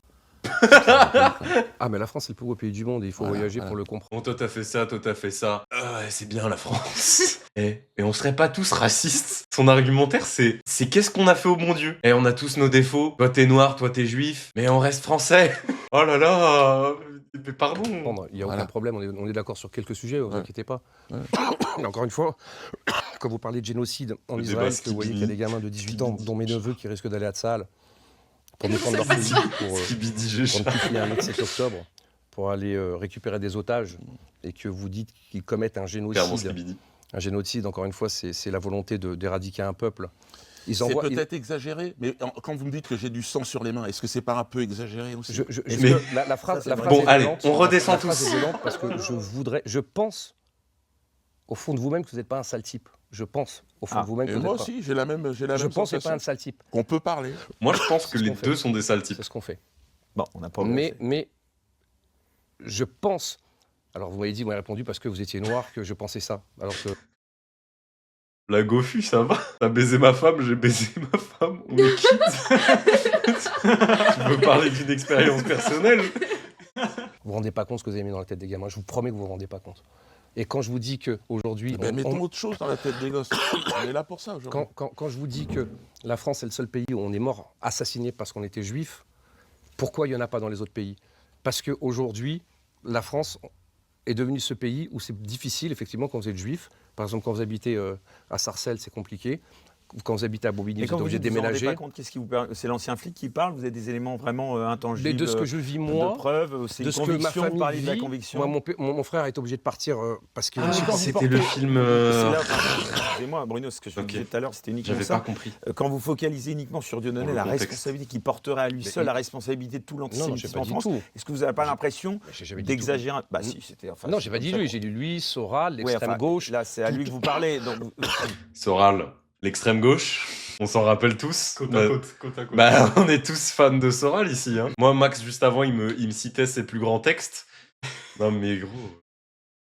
S4: Ah, mais la France, c'est le plus beau pays du monde et il faut voyager pour le comprendre.
S1: Bon, toi t'as fait ça, toi t'as fait ça. Ouais, c'est bien la France. Et on serait pas tous racistes. Son argumentaire, c'est qu'est-ce qu'on a fait au bon Dieu? On a tous nos défauts. Toi t'es noir, toi t'es juif, mais on reste français. Oh là là, mais pardon.
S4: Il n'y a
S3: Voilà.
S4: aucun problème, on est d'accord sur quelques sujets, ne vous
S3: Ouais.
S4: inquiétez pas.
S3: Ouais.
S4: Mais encore une fois, quand vous parlez de génocide en
S1: Le
S4: Israël,
S1: débat
S4: que vous voyez qu'il y a des gamins de 18 ans, dont mes neveux, qui risquent d'aller à Tsahal pour défendre leur pays, pour ne plus finir un 7 octobre, pour aller récupérer des otages, et que vous dites qu'ils commettent un génocide, encore une fois, c'est la volonté d'éradiquer un peuple.
S3: C'est peut-être exagéré, mais quand vous me dites que j'ai du sang sur les mains, est-ce que c'est pas un peu exagéré aussi?
S1: Mais-
S4: la phrase,
S5: Ça,
S4: la
S5: c'est
S4: phrase
S1: Bon,
S4: est
S1: allez,
S4: violente.
S1: on redescend
S4: La phrase
S1: tous.
S4: est violente parce que je pense, au fond de vous-même, que vous n'êtes pas un sale type. Je pense, au fond de vous-même, que
S3: Et
S4: vous
S3: moi
S4: n'êtes
S3: aussi, j'ai la même
S4: pas. Je pense que c'est pas
S3: sensation.
S4: un sale type.
S3: Qu'on peut parler.
S1: Moi je pense que
S4: C'est ce
S1: les
S4: qu'on fait.
S1: deux sont des sales types.
S4: C'est ce qu'on fait.
S5: Bon, on n'a pas
S4: Mais je pense. Alors vous m'avez dit, vous m'avez répondu parce que vous étiez noir que je pensais ça. Alors que
S1: La Gofu, ça va? T'as baisé ma femme, j'ai baisé ma femme, on est quitte. Tu veux parler d'une expérience personnelle?
S4: vous vous rendez pas compte ce que vous avez mis dans la tête des gamins. Je vous promets que vous vous rendez pas compte. Et quand je vous dis que aujourd'hui,
S3: Mettons autre chose dans la tête des gosses. On est là pour ça aujourd'hui.
S4: quand je vous dis que la France est le seul pays où on est mort assassiné parce qu'on était juif, pourquoi il n'y en a pas dans les autres pays? Parce qu'aujourd'hui, la France est devenue ce pays où c'est difficile, effectivement, quand vous êtes juif. Par exemple, quand vous habitez à Sarcelles, c'est compliqué. Quand vous habitez à Bobigny,
S5: Et
S4: vous
S5: quand
S4: êtes
S5: vous
S4: obligé
S5: dites
S4: de
S5: que vous vous rendez
S4: déménager.
S5: pas compte, qu'est-ce qui vous permet? C'est l'ancien flic qui parle? Vous avez des éléments vraiment intangibles?
S4: Mais de ce que je vis, moi,
S5: de preuves, c'est
S4: de
S5: une
S4: ce que ma
S5: conviction, vous
S4: famille
S5: parlez de la
S4: vit,
S5: conviction.
S4: moi, mon frère est obligé de partir parce que...
S5: Ah, quand vous
S1: C'était
S5: portez-
S1: le film...
S5: C'est là, excusez-moi, Bruno, ce que je vous
S1: Ok.
S5: disais tout à l'heure, c'était uniquement
S1: J'avais
S5: ça.
S1: pas compris.
S5: Quand vous focalisez uniquement sur Dieudonné,
S1: Pour le
S5: la
S1: contexte.
S5: responsabilité qui porterait à lui
S4: Mais
S5: seul
S4: il-
S5: la responsabilité de tout
S4: Non, j'ai
S5: l'antisémitisme
S4: pas
S5: en
S4: dit
S5: France,
S4: tout.
S5: est-ce que vous n'avez pas l'impression
S4: J'ai jamais dit
S5: d'exagérer? Bah
S4: Mm.
S5: si, c'était... Enfin,
S4: Non,
S5: c'est
S4: j'ai pas
S5: comme
S4: dit
S5: ça
S4: lui,
S5: qu'on-
S4: j'ai dit lui, Soral,
S5: Ouais,
S4: l'extrême
S5: enfin,
S4: gauche.
S5: Là, c'est à lui que vous parlez. Donc,
S1: Soral, l'extrême gauche, on s'en rappelle tous.
S2: Côte
S1: Bah-
S2: à côte, côte à côte.
S1: Bah, on est tous fans de Soral ici. Hein. Moi, Max, juste avant, il me citait ses plus grands textes. Non, mais gros.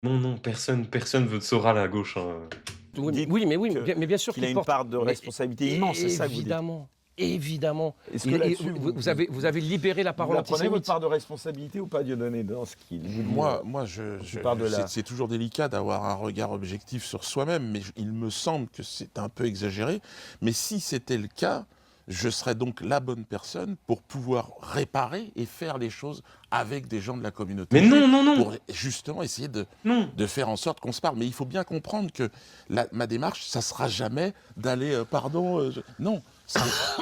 S1: Non, personne veut de Soral à gauche. Hein.
S4: Oui,
S5: dites
S4: mais bien sûr
S5: qu'il a une
S4: porte-
S5: part de
S4: mais-
S5: responsabilité immense, c'est ça que vous dites.
S4: Évidemment.
S5: Est-ce que là-dessus,
S4: Vous avez libéré la
S5: vous
S4: parole
S5: la prenez votre
S4: antisémite.
S5: part de responsabilité ou pas, Dieudonné, dans ce qu'il vous dit?
S3: Moi,
S5: parle de la-
S3: c'est toujours délicat d'avoir un regard objectif sur soi-même, mais il me semble que c'est un peu exagéré. Mais si c'était le cas, je serais donc la bonne personne pour pouvoir réparer et faire les choses avec des gens de la communauté.
S1: Mais non, non, non.
S3: Pour justement essayer
S1: Non.
S3: de faire en sorte qu'on se parle. Mais il faut bien comprendre que ma démarche, ça sera jamais d'aller, non.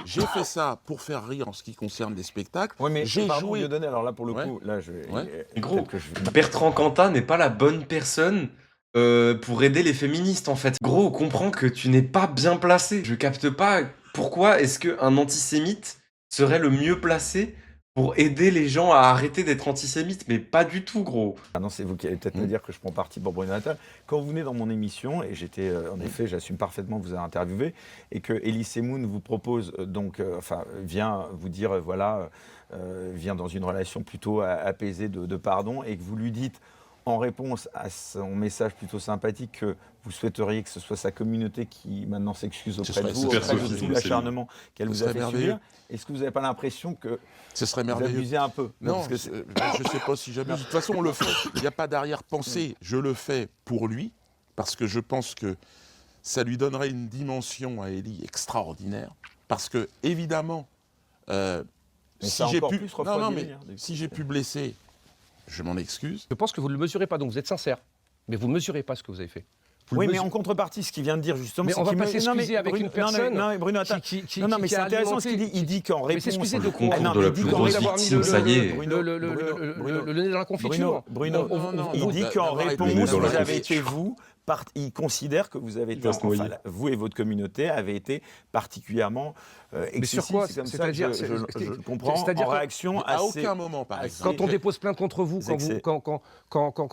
S3: J'ai fait ça pour faire rire en ce qui concerne les spectacles.
S5: Oui, mais
S3: j'ai
S5: pardon,
S3: joué.
S5: Dieudonné, alors là, pour le
S3: Ouais.
S5: coup, là, je vais...
S3: Ouais.
S1: Gros,
S5: peut-être que je-
S1: Bertrand Cantat n'est pas la bonne personne pour aider les féministes, en fait. Gros, comprends que tu n'es pas bien placé. Je capte pas pourquoi est-ce qu'un antisémite serait le mieux placé pour aider les gens à arrêter d'être antisémites, mais pas du tout, gros.
S5: Ah non, c'est vous qui allez peut-être me dire que je prends parti pour Bruno Attal. Quand vous venez dans mon émission, et j'étais, en effet, j'assume parfaitement vous avoir interviewé, et que Elie Semoun vous propose, vient vous dire, vient dans une relation plutôt apaisée de pardon, et que vous lui dites, en réponse à son message plutôt sympathique, que vous souhaiteriez que ce soit sa communauté qui maintenant s'excuse auprès de
S3: serait
S5: vous,
S2: super
S5: auprès de
S2: sophique,
S5: tout
S2: c'est
S5: l'acharnement qu'elle
S3: Ce
S5: vous a
S3: serait
S5: fait
S3: merveilleux.
S5: subir. Est-ce que vous n'avez pas l'impression que
S3: Ce serait
S5: vous
S3: merveilleux.
S5: abusez un peu?
S3: Non,
S5: parce que
S3: je ne sais pas si j'abuse. De toute façon, on le fait. Il n'y a pas d'arrière-pensée. Je le fais pour lui, parce que je pense que ça lui donnerait une dimension à Élie extraordinaire. Parce que, évidemment,
S5: Mais
S3: si
S5: ça a
S3: j'ai
S5: encore
S3: pu...
S5: plus
S3: Non,
S5: refroidi
S3: non,
S5: les
S3: mais
S5: liens, du coup.
S3: si j'ai pu blesser, je m'en excuse.
S4: Je pense que vous ne le mesurez pas, donc vous êtes sincère. Mais vous ne mesurez pas ce que vous avez fait. Vous
S5: Oui,
S4: le
S5: mais en
S4: mesurez-
S5: contrepartie, ce qu'il vient de dire justement,
S4: Mais
S5: c'est
S4: on va
S5: qu'il
S4: pas
S5: me-
S4: s'excuser avec
S5: Bruno-
S4: une personne
S5: Non, mais Bruno, attends. Non, mais
S4: qui
S5: c'est
S4: a
S5: intéressant ce qu'il dit.
S4: alimenté-
S5: Il dit qu'en
S4: Mais
S5: réponse.
S4: s'excuser de
S1: Le
S4: quoi?
S1: concours
S5: Non,
S1: de
S5: mais
S1: la
S5: il dit
S1: plus
S5: qu'en
S1: grosse
S5: réponse-
S1: victime, ça y est.
S4: Le nez dans la confiture.
S5: Bruno, il dit qu'en
S3: d'avoir été
S5: réponse,
S3: dans la
S5: vous avez
S3: confiture.
S5: été vous. Il considère que vous avez été,
S2: va se noyer.
S5: vous et votre communauté avez été particulièrement
S4: Mais sur
S5: excessifs.
S4: quoi?
S5: C'est comme ça que
S4: C'est-à-dire,
S5: je le comprends.
S4: c'est-à-dire
S5: En
S4: que-
S5: réaction
S3: À
S5: à ces...
S3: aucun moment, par exemple.
S4: Quand on dépose plainte contre vous,
S5: Vexé.
S4: quand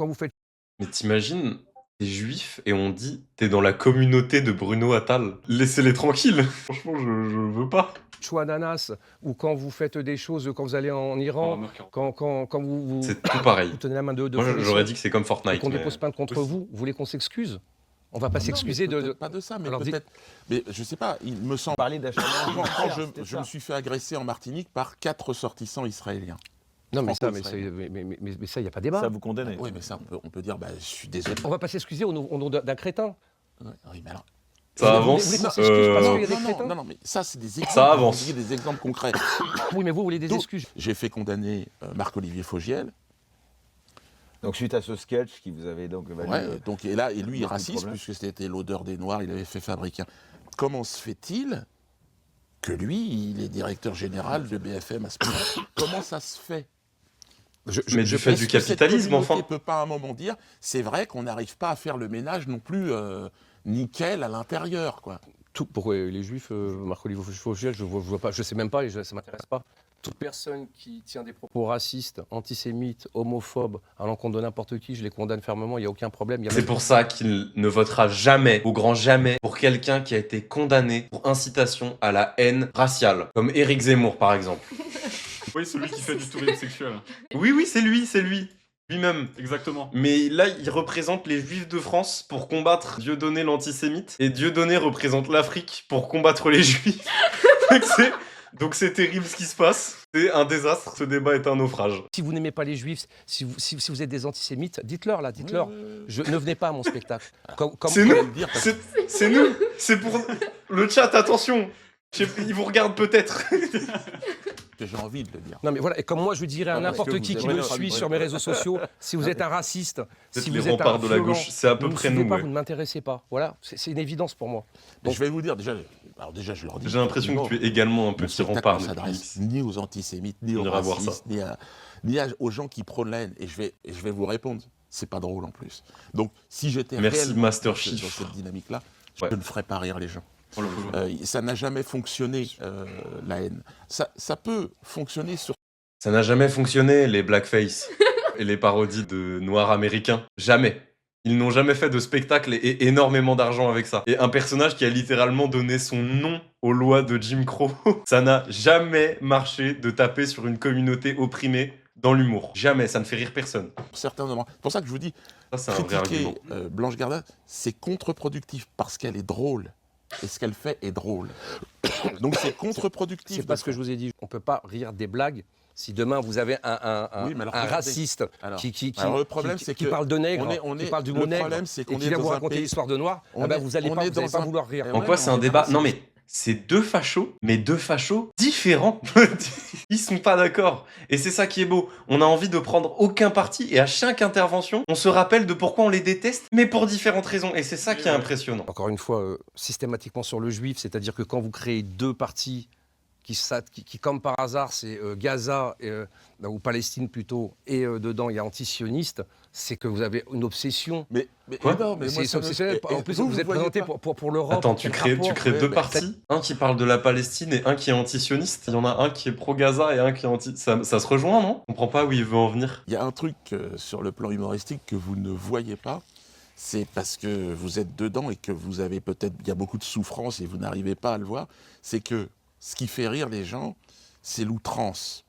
S4: vous faites
S1: Mais t'imagines, t'es juif et on dit t'es dans la communauté de Bruno Attal. Laissez-les tranquilles. Franchement, je veux pas.
S4: choix d'ananas, ou quand vous faites des choses, quand vous allez en Iran, quand vous
S1: C'est tout pareil.
S4: vous tenez la main de
S1: Moi,
S4: Félix,
S1: j'aurais dit que c'est comme
S4: et
S1: Fortnite.
S4: qu'on
S1: mais-
S4: dépose plainte contre vous voulez qu'on s'excuse? On va pas
S3: Non,
S4: s'excuser
S3: mais
S4: de...
S3: peut-être pas de ça, mais
S4: Alors,
S3: peut-être. Mais je sais pas, il me semble.
S5: parler d'acharnement.
S3: Quand je me suis fait agresser en Martinique par 4 ressortissants israéliens.
S4: Non, mais ça,
S3: Franco-israélien.
S4: mais ça, il n'y a pas débat.
S5: Ça vous condamnez.
S3: Oui, mais ça, on peut dire, je suis désolé.
S4: On va pas s'excuser au nom d'un crétin.
S3: Oui, mais alors.
S1: Ça
S4: Vous
S1: avance.
S4: voulez qu'on s'excuse parce qu'il y a des
S3: Non,
S4: crétins?
S3: non, mais ça, c'est des exemples.
S1: Ça avance.
S3: Vous voyez, des exemples concrets.
S4: Oui, mais vous voulez des
S3: Donc,
S4: excuses.
S3: J'ai fait condamner Marc-Olivier Fogiel.
S5: Donc suite à ce sketch qui vous avait donc valu,
S3: Ouais, donc, et lui, il est
S5: beaucoup de
S3: raciste,
S5: problèmes.
S3: puisque c'était l'odeur des Noirs, il avait fait fabriquer. Comment se fait-il que lui, il est directeur général de BFM à ce moment-là? Comment ça se fait?
S1: Mais du fait
S3: Est-ce
S1: du
S3: que cette
S1: capitalisme,
S3: communauté
S1: enfin.
S3: peut pas à un moment dire, c'est vrai qu'on n'arrive pas à faire le ménage non plus nickel à l'intérieur, quoi.
S4: Tout pour les juifs, Marc-Olivier Fogiel, je vois pas, je sais même pas et ça m'intéresse pas. Toute personne qui tient des propos racistes, antisémites, homophobes, à l'encontre de n'importe qui, je les condamne fermement, il n'y a aucun problème. Il y a
S1: C'est
S4: même-
S1: pour ça qu'il ne votera jamais, au grand jamais, pour quelqu'un qui a été condamné pour incitation à la haine raciale, comme Éric Zemmour par exemple.
S2: Oui, celui qui fait du tourisme sexuel.
S1: Oui, c'est lui, lui-même.
S2: Exactement.
S1: Mais là, il représente les Juifs de France pour combattre Dieudonné l'antisémite, et Dieudonné représente l'Afrique pour combattre les Juifs. Donc c'est terrible ce qui se passe. C'est un désastre. Ce débat est un naufrage.
S4: Si vous n'aimez pas les juifs, si vous êtes des antisémites, dites-leur là, dites-leur. Ne venez pas à mon spectacle.
S1: C'est nous.
S3: Le dire, parce
S1: C'est nous. C'est pour le chat. Attention. Ils vous regardent peut-être.
S3: que j'ai envie de le dire.
S4: Non mais voilà, et comme moi je dirais à
S5: Ah, parce que
S4: n'importe qui
S5: vous
S4: qui
S5: avez
S4: me
S5: notre
S4: suit
S5: avis.
S4: sur mes réseaux sociaux, si vous êtes un raciste,
S1: Peut-être
S4: si
S1: les
S4: vous êtes un
S1: remparts de la
S4: violent,
S1: gauche, c'est à peu
S4: vous ne
S1: près
S4: suivez
S1: nous,
S4: pas,
S1: ouais.
S4: vous ne m'intéressez pas. Voilà, c'est une évidence pour moi.
S3: Donc, je vais vous dire, déjà, je leur dis.
S1: J'ai l'impression que tu es également un
S3: Mon
S1: petit
S3: spectacle
S1: rempart.
S3: ne
S1: depuis
S3: s'adresse
S1: Nice.
S3: ni aux antisémites, ni
S1: On
S3: aux
S1: ira voir
S3: racistes, ni aux gens qui prônent la haine. Et je vais vous répondre. C'est pas drôle en plus. Donc, si j'étais
S1: Merci,
S3: réellement
S1: Master
S3: dans
S1: Chief.
S3: cette dynamique-là,
S1: Ouais.
S3: je ne ferais pas rire les gens.
S2: Oh, le pauvre.
S3: Ça n'a jamais fonctionné, la haine. Ça peut fonctionner sur.
S1: Ça n'a jamais fonctionné, les blackface et les parodies de noirs américains. Jamais. Ils n'ont jamais fait de spectacle et énormément d'argent avec ça. Et un personnage qui a littéralement donné son nom aux lois de Jim Crow. Ça n'a jamais marché de taper sur une communauté opprimée dans l'humour. Jamais, ça ne fait rire personne.
S3: Certains moments. C'est pour ça que je vous dis,
S1: Ça, c'est un vrai
S3: critiquer
S1: argument.
S3: Blanche Gardin, c'est contre-productif parce qu'elle est drôle. Et ce qu'elle fait est drôle. Donc c'est contre-productif.
S4: C'est pas ce que je vous ai dit. On ne peut pas rire des blagues. Si demain vous avez un
S3: Oui, mais alors,
S4: un
S3: regardez.
S4: raciste
S3: Alors,
S4: qui
S3: le problème, c'est
S4: qui
S3: que
S4: parle de nègre,
S3: on
S4: qui
S3: est-
S4: parle du
S3: le
S4: mot nègre,
S3: problème, c'est
S4: et
S3: qu'on
S4: qui
S3: est
S4: vient vous
S3: dans un
S4: raconter
S3: pays-
S4: l'histoire de noir,
S3: on
S4: ah ben
S3: est-
S4: vous n'allez
S3: on
S4: pas,
S3: est
S4: vous allez
S3: dans
S4: pas
S3: un-
S4: vouloir rire.
S3: Eh
S1: En
S3: ouais,
S1: quoi
S3: mais
S1: c'est
S3: on
S1: un
S3: est
S1: débat
S3: raciste.
S1: Non mais c'est deux fachos, mais deux fachos différents. Ils sont pas d'accord. Et c'est ça qui est beau. On a envie de prendre aucun parti et à chaque intervention, on se rappelle de pourquoi on les déteste, mais pour différentes raisons. Et c'est ça qui est impressionnant.
S4: Encore une fois, systématiquement sur le juif, c'est-à-dire que quand vous créez deux partis qui comme par hasard, c'est Gaza ou Palestine plutôt, et dedans il y a antisionistes, c'est que vous avez une obsession.
S3: Mais
S1: Quoi
S3: non, mais moi,
S4: C'est obsessionnel. En plus, vous êtes
S3: voyez
S4: présenté
S3: pas.
S4: pour l'Europe.
S1: Attends, tu crées deux
S3: mais
S1: partis, un qui parle de la Palestine et un qui est antisioniste. Il y en a un qui est pro-Gaza et un qui est anti... Ça se rejoint, non? On comprend pas où il veut en venir.
S3: Il y a un truc sur le plan humoristique que vous ne voyez pas, c'est parce que vous êtes dedans et que vous avez peut-être... Il y a beaucoup de souffrance et vous n'arrivez pas à le voir. C'est que ce qui fait rire les gens, c'est l'outrance.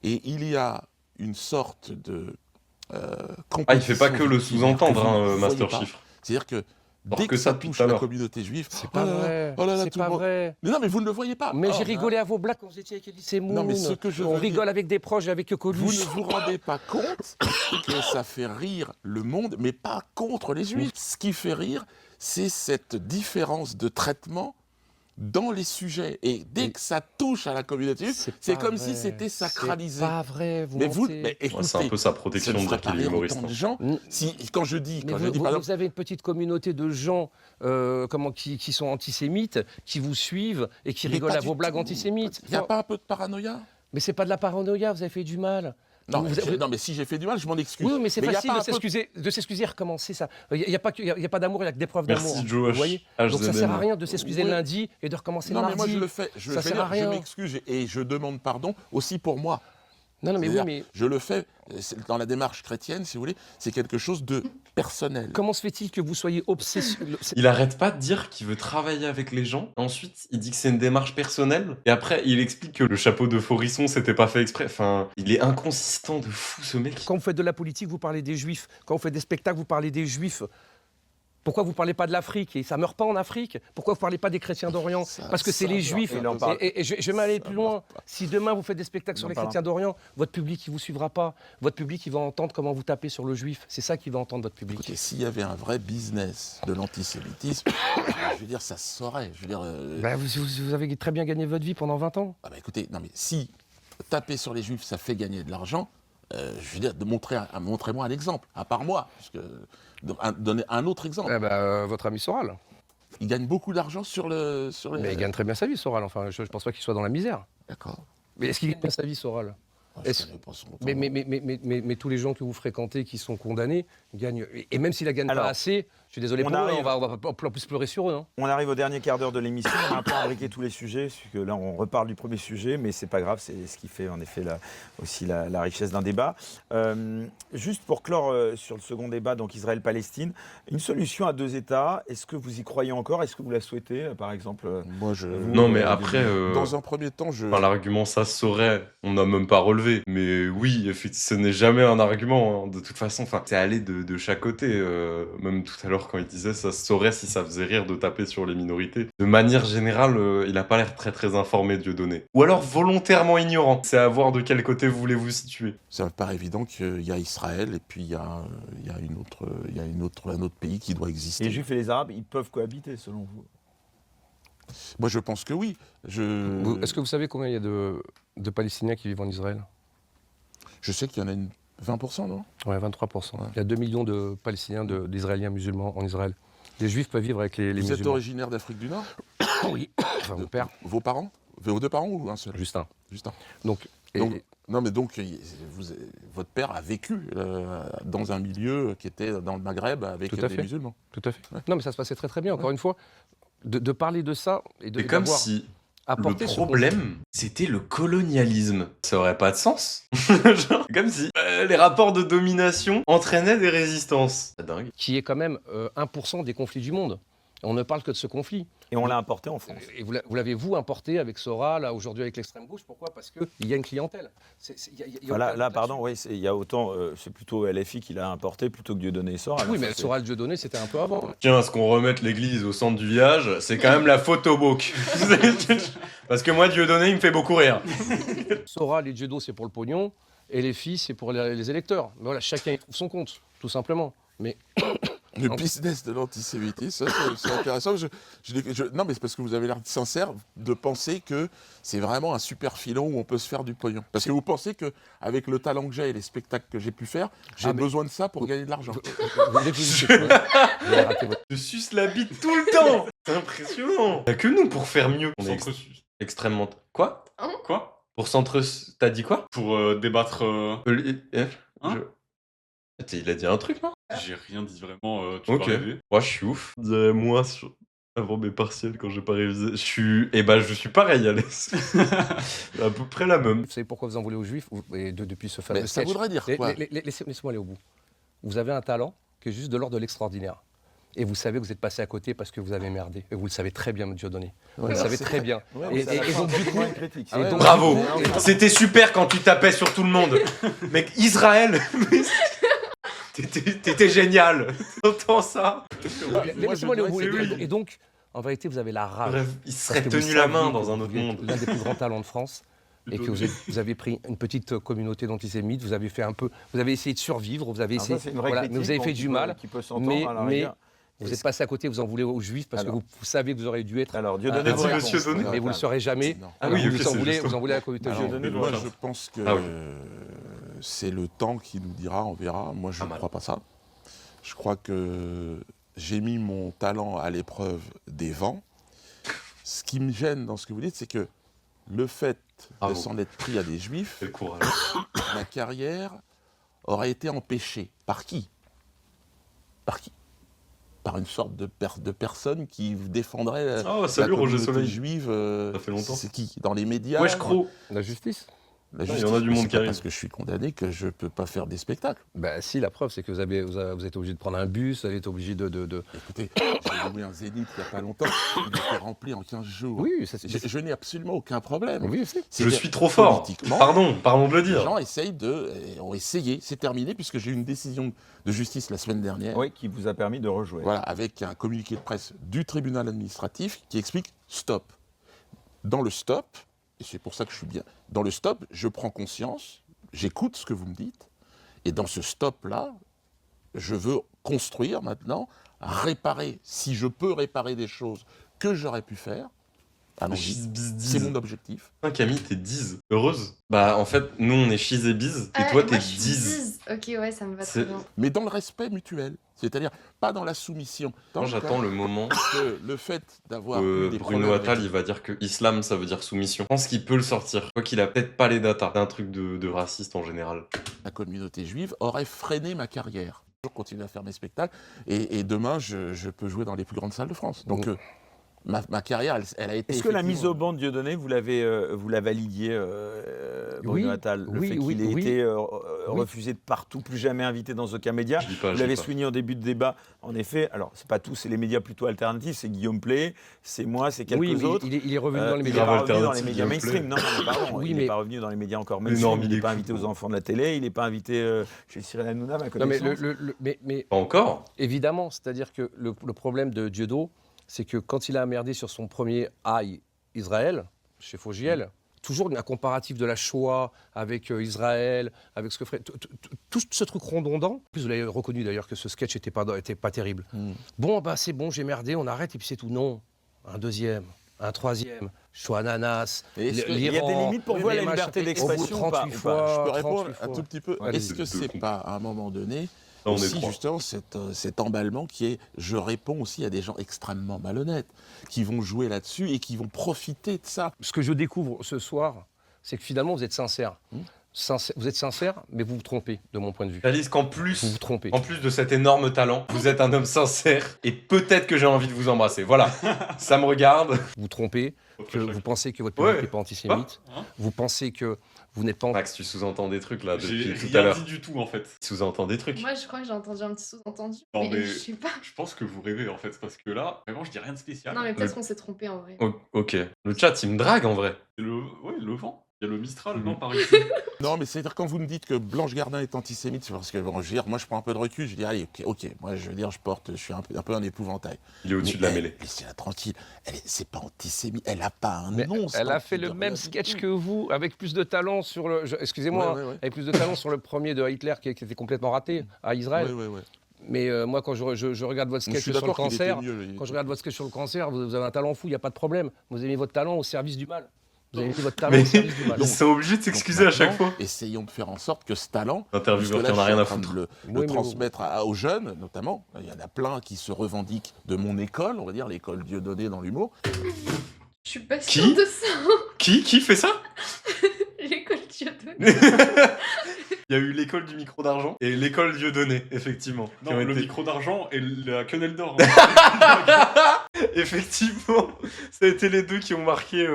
S3: Et il y a une sorte de
S1: Ah, il fait pas que le
S3: compétition
S1: sous-entendre,
S3: que vous
S1: hein,
S3: ne voyez
S1: Master
S3: pas.
S1: Chiffre.
S3: C'est-à-dire que
S1: Or
S3: dès
S1: que
S3: que
S1: ça
S3: ça
S1: depuis
S3: touche
S1: tout à
S3: la
S1: l'heure.
S3: communauté juive...
S4: C'est pas vrai.
S3: Oh là là,
S4: C'est
S3: tout le
S4: pas
S3: monde-
S4: vrai.
S3: Mais non, mais vous ne le voyez pas.
S4: Mais
S3: Oh,
S4: j'ai rigolé à vos blagues quand vous étiez avec Elise Moon.
S3: Non, mais ce que je
S4: On
S3: veux
S4: rigole
S3: dire-
S4: avec des proches, avec
S3: Vous
S4: Coluche.
S3: ne vous rendez pas compte que ça fait rire le monde, mais pas contre les juifs. Ce qui fait rire, c'est cette différence de traitement dans les sujets. Et dès que ça touche à la communauté juive, c'est
S4: pas
S3: comme
S4: vrai.
S3: si c'était sacralisé.
S4: C'est pas vrai, vous
S3: Mais vous,
S4: mentez.
S3: mais
S1: Ouais, c'est un
S3: écoutez,
S1: peu sa
S3: ça
S1: protection
S3: ne
S1: de
S3: ferait
S1: dire
S3: pas
S1: qu'il est
S3: rire
S1: humoriste.
S3: autant de gens.
S4: Mm.
S3: Quand je dis,
S4: Mais
S3: par
S4: vous
S3: exemple,
S4: avez une petite communauté de gens qui sont antisémites, qui vous suivent et qui
S3: mais
S4: rigolent
S3: pas
S4: à
S3: du
S4: vos blagues
S3: tout.
S4: antisémites.
S3: Il n'y a pas un peu de paranoïa?
S4: Mais c'est pas de la paranoïa, vous avez fait du mal.
S3: Non,
S4: Vous-
S3: non, mais si j'ai fait du mal, je m'en excuse.
S4: Oui, mais c'est
S3: il y a
S4: facile
S3: pas
S4: de
S3: un peu
S4: s'excuser et recommencer ça. Il n'y a pas d'amour, il n'y a que des preuves d'amour.
S1: Merci Joe
S4: Vous voyez
S1: H.
S4: Donc ça
S1: HZM.
S4: sert à rien de s'excuser
S3: Oui.
S4: lundi et de recommencer
S3: Non,
S4: le
S3: mais
S4: mardi.
S3: moi je le fais. Je
S4: Ça
S3: veux
S4: sert à
S3: dire, je
S4: rien.
S3: m'excuse et je demande pardon aussi pour moi.
S4: Non, mais oui,
S3: C'est-à-dire,
S4: mais
S3: je le fais dans la démarche chrétienne, si vous voulez, c'est quelque chose de personnel.
S4: comment se fait-il que vous soyez obsessionné
S1: Il arrête pas de dire qu'il veut travailler avec les gens. Ensuite, il dit que c'est une démarche personnelle. Et après, il explique que le chapeau de Forisson, c'était pas fait exprès. Enfin, il est inconsistant de fou, ce mec.
S4: Quand vous faites de la politique, vous parlez des juifs. Quand vous faites des spectacles, vous parlez des juifs. Pourquoi vous ne parlez pas de l'Afrique? Et ça ne meurt pas en Afrique. Pourquoi vous ne parlez pas des chrétiens d'Orient?
S3: Ça-
S4: Parce que c'est
S3: ça
S4: les
S3: meurt
S4: juifs.
S3: pas.
S5: Il en parle.
S4: Et je vais aller
S3: Ça
S4: plus
S3: meurt
S4: loin.
S3: pas.
S4: Si demain vous faites des spectacles sur
S5: Il en
S4: les
S5: parle.
S4: chrétiens d'Orient, votre public, il ne vous suivra pas. Votre public, il va entendre comment vous tapez sur le juif. C'est ça qu'il va entendre, votre public.
S3: Écoutez, s'il y avait un vrai business de l'antisémitisme, je veux dire, ça se saurait. Je veux dire,
S4: Ben, vous avez très bien gagné votre vie pendant 20 ans.
S3: ah bah écoutez, non mais si taper sur les juifs, ça fait gagner de l'argent, je veux dire, montrez-moi un exemple, à part moi, donnez un autre exemple.
S4: Votre ami Soral.
S3: Il gagne beaucoup d'argent sur les...
S4: Mais il gagne très bien sa vie, Soral. Enfin, je ne pense pas qu'il soit dans la misère.
S3: D'accord.
S4: Mais est-ce qu'il gagne bien sa vie, Soral?
S3: Je
S4: Est-ce-
S3: connais pas son temps.
S4: Mais tous les gens que vous fréquentez qui sont condamnés gagnent. Et même s'ils ne gagnent
S5: Alors,
S4: pas assez, je suis désolé
S5: on
S4: pour eux,
S5: arrive-
S4: on va pas plus pleurer sur eux. Hein.
S5: On arrive au dernier quart d'heure de l'émission. On a un peu imbriqué tous les sujets, parce que là, on reparle du premier sujet, mais c'est pas grave, c'est ce qui fait en effet aussi la richesse d'un débat. Juste pour clore sur le second débat, donc Israël-Palestine, une solution à deux États, est-ce que vous y croyez encore? Est-ce que vous la souhaitez, par exemple
S3: Moi, je...
S1: Non, mais après,
S3: Dans un premier temps, je...
S1: enfin, l'argument ça se saurait, on n'a même pas relevé. Mais oui, ce n'est jamais un argument, hein, de toute façon. Enfin, c'est aller de chaque côté. Même tout à l'heure, quand il disait ça se saurait si ça faisait rire de taper sur les minorités. De manière générale, il a pas l'air très très informé, Dieudonné. Ou alors volontairement ignorant. C'est à voir de quel côté vous voulez vous situer.
S3: Ça me paraît évident qu'il y a Israël et puis il y a un autre pays qui doit exister.
S5: Les Juifs et les Arabes, ils peuvent cohabiter, selon vous?
S3: Moi, je pense que oui.
S4: Est-ce que vous savez combien il y a de Palestiniens qui vivent en Israël?
S3: Je sais qu'il y en a 20%, non?
S4: Ouais, 23%.
S3: Ouais.
S4: Il y a 2 millions de Palestiniens, d'Israéliens musulmans en Israël. Les Juifs peuvent vivre avec les
S3: Vous êtes
S4: musulmans.
S3: originaire d'Afrique du Nord?
S4: Oui. Enfin, mon père,
S3: Vos parents? Vos deux parents ou un seul?
S4: Justin.
S3: Juste un.
S4: Donc,
S3: Non, mais donc, votre père a vécu dans un milieu qui était dans le Maghreb avec
S4: Tout à
S3: des
S4: fait.
S3: musulmans.
S4: tout à fait.
S3: Ouais.
S4: Non, mais ça se passait très très bien. Encore une fois, de parler de ça et
S1: C'est comme
S4: d'avoir
S1: si
S4: apporté
S1: le
S4: ce
S1: problème, c'était le colonialisme. Ça aurait pas de sens. Genre, comme si les rapports de domination entraînaient des résistances. C'est dingue.
S4: qui est quand même 1% des conflits du monde. On ne parle que de ce conflit.
S5: Et on l'a importé en France.
S4: Et vous l'avez, vous, importé avec Sora, là, aujourd'hui avec l'extrême gauche. Pourquoi? Parce qu'il y a une clientèle.
S5: Là, pardon, oui, il y a autant, c'est plutôt LFI qui l'a importé plutôt que Dieudonné et Sora.
S4: Oui, mais Sora, le Dieudonné, c'était un peu avant.
S1: Tiens, à ce qu'on remette l'église au centre du village, c'est quand même la faute au bouc. Parce que moi, Dieudonné, il me fait beaucoup rire.
S4: Sora, les Dieudonné, c'est pour le pognon. Et les filles, c'est pour les électeurs. Mais voilà, chacun y trouve son compte, tout simplement. Mais
S3: Le business de l'antisémitisme, ça, c'est intéressant. Non, mais c'est parce que vous avez l'air sincère de penser que c'est vraiment un super filon où on peut se faire du pognon. Parce que vous pensez qu'avec le talent que j'ai et les spectacles que j'ai pu faire, j'ai besoin de ça pour gagner de l'argent.
S1: Je suce la bite tout le temps. C'est impressionnant. Il y a que nous pour faire mieux. On est extrêmement... Quoi?
S2: Quoi?
S1: Pour centre... T'as dit quoi?
S2: Pour débattre...
S1: Hein? Il a dit un truc, non?
S2: J'ai rien dit vraiment, tu
S1: Ok.
S2: vas rêver.
S1: Moi, je suis ouf. Je dirais moi avant mes partiels quand j'ai pas révisé. Je suis pareil, Alès. À peu près la même.
S4: Vous savez pourquoi vous en voulez aux Juifs depuis ce fameux
S3: Mais ça
S4: sketch.
S3: voudrait dire quoi?
S4: Laissez-moi aller au bout. Vous avez un talent qui est juste de l'ordre de l'extraordinaire. Et vous savez que vous êtes passé à côté parce que vous avez merdé. Et vous le savez très bien, Dieudonné. Vous le savez très bien.
S5: Ouais,
S4: Et donc, du coup,
S5: critique.
S4: et donc-
S1: Bravo. C'était super quand tu tapais sur tout le monde. Mec, Israël. T'étais génial. T'entends ça?
S4: laissez-moi aller au bout.
S3: dirais que c'est-
S4: Et donc, en vérité, vous avez la rage.
S1: Bref, il serait
S4: Parce que vous
S1: tenu la
S4: saviez
S1: main
S4: que
S1: dans un
S4: vous
S1: autre
S4: êtes
S1: monde.
S4: L'un des plus grands talents de France. Et que vous avez pris une petite communauté d'antisémites, vous avez fait un peu, vous avez essayé de survivre, vous avez essayé,
S5: Ça, c'est une vraie
S4: voilà,
S5: critique,
S4: mais vous avez fait
S5: qui
S4: du
S5: peut-
S4: mal,
S5: qui peut s'entendre
S4: mais,
S5: à la
S4: mais
S5: rigueur.
S4: vous êtes passé à côté, vous en voulez aux Juifs parce
S5: Alors.
S4: que vous savez que vous auriez dû être,
S5: Alors, Dieudonné,
S1: Vas-y,
S5: vous
S1: monsieur
S5: répond.
S1: Donné.
S4: mais vous ne le serez jamais.
S3: Non.
S1: Ah oui,
S4: vous,
S1: ok,
S4: en
S1: c'est
S4: voulez,
S1: juste.
S4: vous en voulez à la communauté
S5: Alors,
S4: juive.
S5: Dieudonné,
S3: Moi,
S5: voilà.
S3: je pense que
S1: Ah oui.
S3: c'est le temps qui nous dira, on verra. Moi, je
S1: Pas
S3: ne
S1: mal.
S3: crois pas ça. Je crois que j'ai mis mon talent à l'épreuve des vents. Ce qui me gêne dans ce que vous dites, c'est que le fait de
S1: Bravo.
S3: s'en être pris à des juifs,
S1: Quel courage.
S3: ma carrière aurait été empêchée. Par qui? Par qui? Par une sorte de personne qui défendrait
S1: Oh,
S3: la
S1: salut Roger
S3: communauté
S1: Soleil.
S3: juive.
S1: Ça fait longtemps.
S3: C'est qui? Dans les médias?
S1: Wesh, Cro.
S4: La justice.
S3: La
S1: il y en a
S3: justice.
S1: du
S3: Mais
S1: monde
S3: c'est
S1: qui
S3: pas
S1: arrive.
S3: parce que je suis condamné que je peux pas faire des spectacles.
S4: Ben si, la preuve, c'est que vous êtes obligé de prendre un bus, vous êtes obligé de...
S3: Écoutez, j'ai loué un Zénith il n'y a pas longtemps. Il était rempli en 15 jours.
S4: Oui, ça, c'est...
S3: Je n'ai absolument aucun problème.
S4: Oui, c'est...
S1: Je suis trop fort.
S3: Politiquement,
S1: Pardon de le
S3: les
S1: dire.
S3: gens ont essayé. C'est terminé puisque j'ai eu une décision de justice la semaine dernière.
S5: Oui, qui vous a permis de rejouer.
S3: Voilà, avec un communiqué de presse du tribunal administratif qui explique stop. Dans le stop, et c'est pour ça que je suis bien, dans le stop, je prends conscience, j'écoute ce que vous me dites, et dans ce stop-là, je veux construire maintenant, réparer, si je peux réparer des choses que j'aurais pu faire, allons-y. C'est mon objectif.
S1: Ah, Camille, t'es Diz. Heureuse? Bah, en fait, nous, on est Chiz et Biz. Et
S6: Ah,
S1: toi,
S6: moi,
S1: t'es
S6: je suis
S1: Diz.
S6: Diz. Ok, ouais, ça me va
S1: C'est-
S6: très bien.
S3: Mais dans le respect mutuel, c'est-à-dire pas dans la soumission. Dans
S1: Moi,
S3: le
S1: j'attends
S3: cas
S1: le moment
S3: que le fait d'avoir eu des
S1: Bruno
S3: problèmes
S1: Attal,
S3: avec-
S1: il va dire que islam, ça veut dire soumission. Je pense qu'il peut le sortir. Quoi qu'il a peut-être pas les datas. C'est un truc de raciste en général.
S3: la communauté juive aurait freiné ma carrière. Je continue à faire mes spectacles et demain, je peux jouer dans les plus grandes salles de France. Donc, ma carrière, elle a été.
S5: Est-ce que la mise
S3: effectivement-
S5: au banc de Dieudonné, vous la validiez, Bruno
S4: Oui,
S5: Attal, le
S4: oui,
S5: fait
S4: oui,
S5: qu'il ait
S4: oui.
S5: été
S4: Oui.
S5: refusé de partout, plus jamais invité dans aucun média?
S1: Je dis pas,
S5: Vous
S1: je dis
S5: l'avez
S1: pas.
S5: souligné en début de débat. En effet, alors c'est pas tous, c'est les médias plutôt alternatifs, c'est Guillaume Play, c'est moi, c'est quelques
S4: Oui, mais
S5: autres.
S4: il est revenu dans les
S5: Il est
S4: médias.
S1: grave
S5: pas revenu dans les
S1: alternatif,
S5: médias
S1: Guillaume
S5: mainstream. Non, mais pardon,
S4: Oui,
S5: il n'est
S4: mais-
S5: pas revenu dans les médias encore
S1: Énorme,
S5: mainstream. Il
S1: il
S5: n'est
S1: est
S5: pas
S1: fou.
S5: invité aux enfants de la télé, il n'est pas invité chez Cyril Hanouna, ma
S4: Non, mais,
S5: connaissance.
S4: mais
S1: Pas encore?
S4: évidemment, c'est-à-dire que le problème de Dieudo, c'est que quand il a merdé sur son premier Aïe Israël, chez Fogiel, toujours un comparatif de la Shoah avec Israël, avec ce que ferait. Tout ce truc redondant. En plus, vous l'avez reconnu d'ailleurs que ce sketch n'était pas terrible. Bon, bah c'est bon, j'ai merdé, on arrête et puis c'est tout. Non. Un deuxième, un troisième, Shoah ananas,
S3: Et est-ce que-
S5: il y a des
S4: l'Iran,
S5: limites pour vous à la
S4: les
S5: liberté
S4: machins.
S5: d'expression
S4: Au bout de
S5: ou pas,
S4: 38
S5: ou
S4: fois,
S5: pas
S3: Je peux répondre
S4: 38
S3: un
S4: fois.
S3: tout petit peu.
S4: Allez,
S3: Est-ce que c'est pas, à un moment donné,
S1: Là, on est
S3: aussi
S1: trois.
S3: justement cet emballement qui est, je réponds aussi à des gens extrêmement malhonnêtes, qui vont jouer là-dessus et qui vont profiter de ça.
S4: Ce que je découvre ce soir, c'est que finalement, vous êtes sincère. Vous êtes sincère, mais vous vous trompez, de mon point de vue.
S1: Alice, qu'en
S4: Vous
S1: plus,
S4: vous trompez.
S1: en plus de cet énorme talent, vous êtes un homme sincère et peut-être que j'ai envie de vous embrasser. Voilà. Ça me regarde.
S4: Vous vous trompez, que vous pensez que votre public
S1: Ouais.
S4: n'est pas antisémite.
S2: Hein
S4: Vous pensez que vous n'êtes pas...
S1: Max, tu sous-entends des trucs là
S2: J'ai
S1: depuis tout à
S2: rien
S1: l'heure.
S2: dit du tout en fait.
S1: Tu sous-entends des trucs.
S6: Moi, je crois que j'ai entendu un petit sous-entendu.
S2: Non, mais-
S6: Je sais pas.
S2: Je pense que vous rêvez en fait, parce que là, vraiment, je dis rien de spécial.
S6: Non, mais peut-être qu'on s'est trompé en vrai.
S1: Ok. Le chat, il me drague en vrai.
S2: C'est le vent. Il y a le Mistral,
S1: Mhm.
S2: non, par ici.
S3: Non, mais c'est-à-dire quand vous me dites que Blanche Gardin est antisémite, c'est parce que bon, je veux dire, moi je prends un peu de recul, je dis allez, ok, moi je veux dire, je suis un peu un épouvantail.
S1: Il est au-dessus de la mêlée.
S3: Laissez-la tranquille, c'est pas antisémite, elle a pas un
S4: Mais
S3: nom.
S4: elle a fait
S3: qui
S4: le
S3: doit
S4: même
S3: rien
S4: sketch
S3: dire.
S4: que vous, avec plus de talent sur le... Excusez-moi,
S3: Ouais, ouais, ouais.
S4: avec plus de talent sur le premier de Hitler qui était complètement raté, à Israël.
S3: Ouais, ouais, ouais.
S4: Mais moi, quand je regarde votre
S3: Je
S4: sketch
S3: suis
S4: sur le
S3: d'accord qu'il était
S4: cancer,
S3: mieux.
S4: quand je regarde votre sketch sur le cancer, vous avez un talent fou, il n'y a pas de problème. Vous avez mis votre talent au service du mal. Vous avez mis votre talent
S1: Mais
S4: au service du mal.
S1: ils sont obligés de s'excuser à chaque fois.
S3: Essayons de faire en sorte que ce talent,
S1: L'intervieweur
S3: puisque
S1: qui
S3: là,
S1: en a
S3: je suis
S1: rien à
S3: en train
S1: foutre.
S3: de le
S4: Oui, mais
S3: transmettre aux jeunes, notamment. Il y en a plein qui se revendiquent de mon école, on va dire, l'école Dieudonné dans l'humour.
S6: Je suis pas
S1: Qui
S6: sûre de ça.
S1: Qui fait ça?
S6: L'école Dieudonné.
S1: Il y a eu l'école du micro d'argent et l'école Dieudonné, effectivement. qui
S2: Non,
S1: ont
S2: le
S1: été-
S2: micro d'argent et la quenelle d'or. Hein.
S1: Effectivement, ça a été les deux qui ont marqué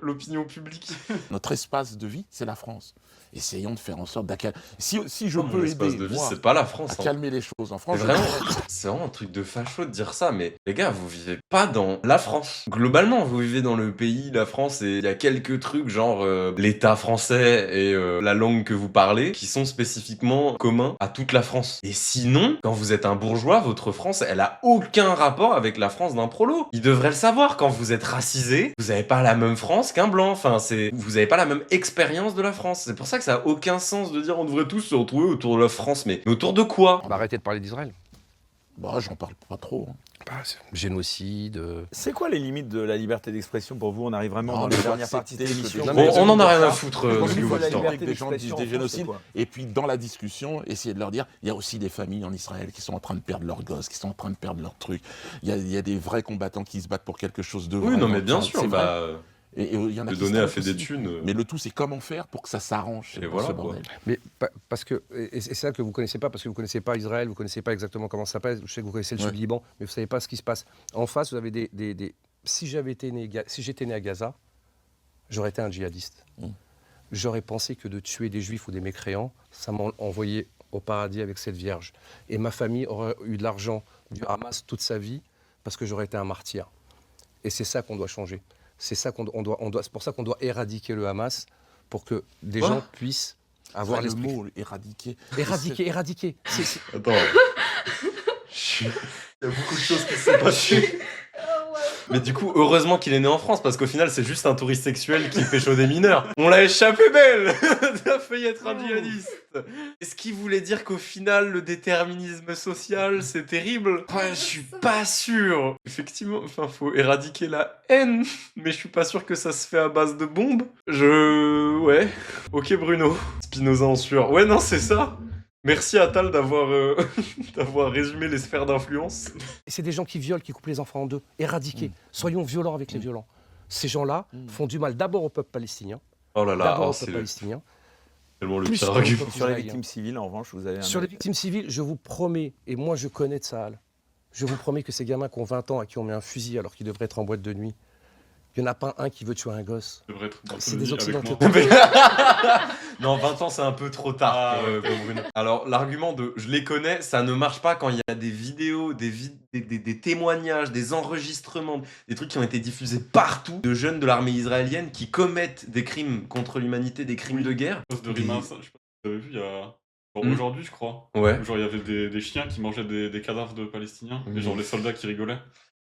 S1: l'opinion publique.
S3: Notre espace de vie, c'est la France. Essayons de faire en sorte d'accalmer. Si je
S1: Mon
S3: peux
S1: espace
S3: aider,
S1: de vie,
S3: moi,
S1: c'est pas la France.
S3: à
S1: hein.
S3: calmer les choses en France,
S1: C'est
S3: je
S1: vraiment,
S3: le ferai.
S1: c'est vraiment un truc de facho de dire ça, mais les gars, vous vivez pas dans la France. Globalement, vous vivez dans le pays, la France, et il y a quelques trucs, genre l'État français et la langue que vous parlez, qui sont spécifiquement communs à toute la France. Et sinon, quand vous êtes un bourgeois, votre France, elle a aucun rapport avec la France d'un prolo. Il devrait le savoir, quand vous êtes racisé, vous avez pas la même France qu'un blanc. Enfin, vous avez pas la même expérience de la France. C'est pour ça que ça a aucun sens de dire on devrait tous se retrouver autour de la France, mais autour de quoi?
S4: On va arrêter de parler d'Israël.
S3: Bah, j'en parle pas trop.
S4: Génocide.
S5: C'est quoi les limites de la liberté d'expression pour vous? On arrive vraiment
S3: Ah,
S5: dans
S3: mais
S5: la
S3: faut
S5: dernière partie de
S3: accepter que
S5: l'émission.
S3: des
S4: Non,
S3: gens-
S4: mais
S1: On en a rien à
S5: ça.
S1: foutre
S5: Je pense
S1: de
S5: qu'il faut
S1: votre
S5: la
S1: temps.
S5: liberté
S3: Des gens disent
S5: d'expression
S3: des
S5: en France,
S3: génocides.
S5: c'est quoi?
S3: Et puis dans la discussion, essayer de leur dire, il y a aussi des familles en Israël qui sont en train de perdre leurs gosses, qui sont en train de perdre leurs trucs. Il y a des vrais combattants qui se battent pour quelque chose de vrai.
S1: Oui, non, mais bien
S3: C'est
S1: sûr,
S3: vrai.
S1: bah,
S3: Et il y en a
S1: le
S3: qui
S1: donné
S3: se
S1: a
S3: tapent
S1: fait des
S3: aussi.
S1: thunes.
S3: Mais le tout, c'est comment faire pour que ça s'arrange.
S1: Et
S3: C'est
S1: voilà,
S3: ce
S1: quoi.
S3: bordel.
S4: Mais parce que, et c'est ça que vous ne connaissez pas, parce que vous ne connaissez pas Israël, vous ne connaissez pas exactement comment ça passe. Je sais que vous connaissez le
S3: Ouais.
S4: Sud-Liban, mais vous ne savez pas ce qui se passe. En face, vous avez si j'étais né à Gaza, j'aurais été un djihadiste.
S3: Mm.
S4: J'aurais pensé que de tuer des juifs ou des mécréants, ça m'envoyait au paradis avec cette vierge. Et ma famille aurait eu de l'argent du Hamas toute sa vie, parce que j'aurais été un martyr. Et c'est ça qu'on doit changer. C'est ça c'est pour ça qu'on doit éradiquer le Hamas, pour que des
S1: Quoi
S4: gens puissent avoir
S3: Enfin, le
S4: l'esprit.
S3: mot éradiquer.
S4: Éradiquer.
S1: Attends. Il y a beaucoup de choses qui se sont passées.
S6: Oh, ouais.
S1: Mais du coup, heureusement qu'il est né en France, parce qu'au final, c'est juste un touriste sexuel qui pécho des mineurs. On l'a échappé belle. T'as failli être un djihadiste. Est-ce qu'il voulait dire qu'au final, le déterminisme social, c'est terrible? Ouais, je suis pas sûr. Effectivement, enfin, faut éradiquer la haine, mais je suis pas sûr que ça se fait à base de bombes. Ouais. Ok, Bruno. Spinoza en sueur. Ouais, non, c'est ça. Merci à Tal d'avoir d'avoir résumé les sphères d'influence.
S4: C'est des gens qui violent, qui coupent les enfants en deux. Éradiquer. Soyons violents avec les violents. Ces gens-là font du mal d'abord au peuple palestinien.
S1: Oh là là,
S4: D'abord
S1: oh,
S4: au
S1: c'est
S4: peuple palestinien.
S1: tellement le
S4: Plus
S1: pire
S4: qu'au
S1: argument.
S4: peuple
S5: Sur les
S4: israélien.
S5: victimes civiles, en revanche, vous avez un...
S4: Sur les victimes civiles, je vous promets, et moi je connais de Tsahal, je vous promets que ces gamins qui ont 20 ans à qui on met un fusil alors qu'ils devraient être en boîte de nuit, il n'y en a pas un qui veut tuer un gosse.
S2: Ça devrait être dans
S4: C'est
S2: le
S4: des
S2: lit avec
S4: Occidentaux.
S2: moi.
S1: Non, 20 ans, c'est un peu trop tard pour Bruno. Alors, l'argument de je les connais, ça ne marche pas quand il y a des vidéos, des témoignages, des enregistrements, des trucs qui ont été diffusés partout de jeunes de l'armée israélienne qui commettent des crimes contre l'humanité, des crimes de guerre.
S2: Poste de Rima, ça, je sais pas si vous avez vu, il y a... Bon,
S1: Hmm.
S2: aujourd'hui, je crois.
S1: Ouais.
S2: Genre, il y avait des chiens qui mangeaient des cadavres de Palestiniens.
S1: Oui.
S2: Et genre, les soldats qui rigolaient.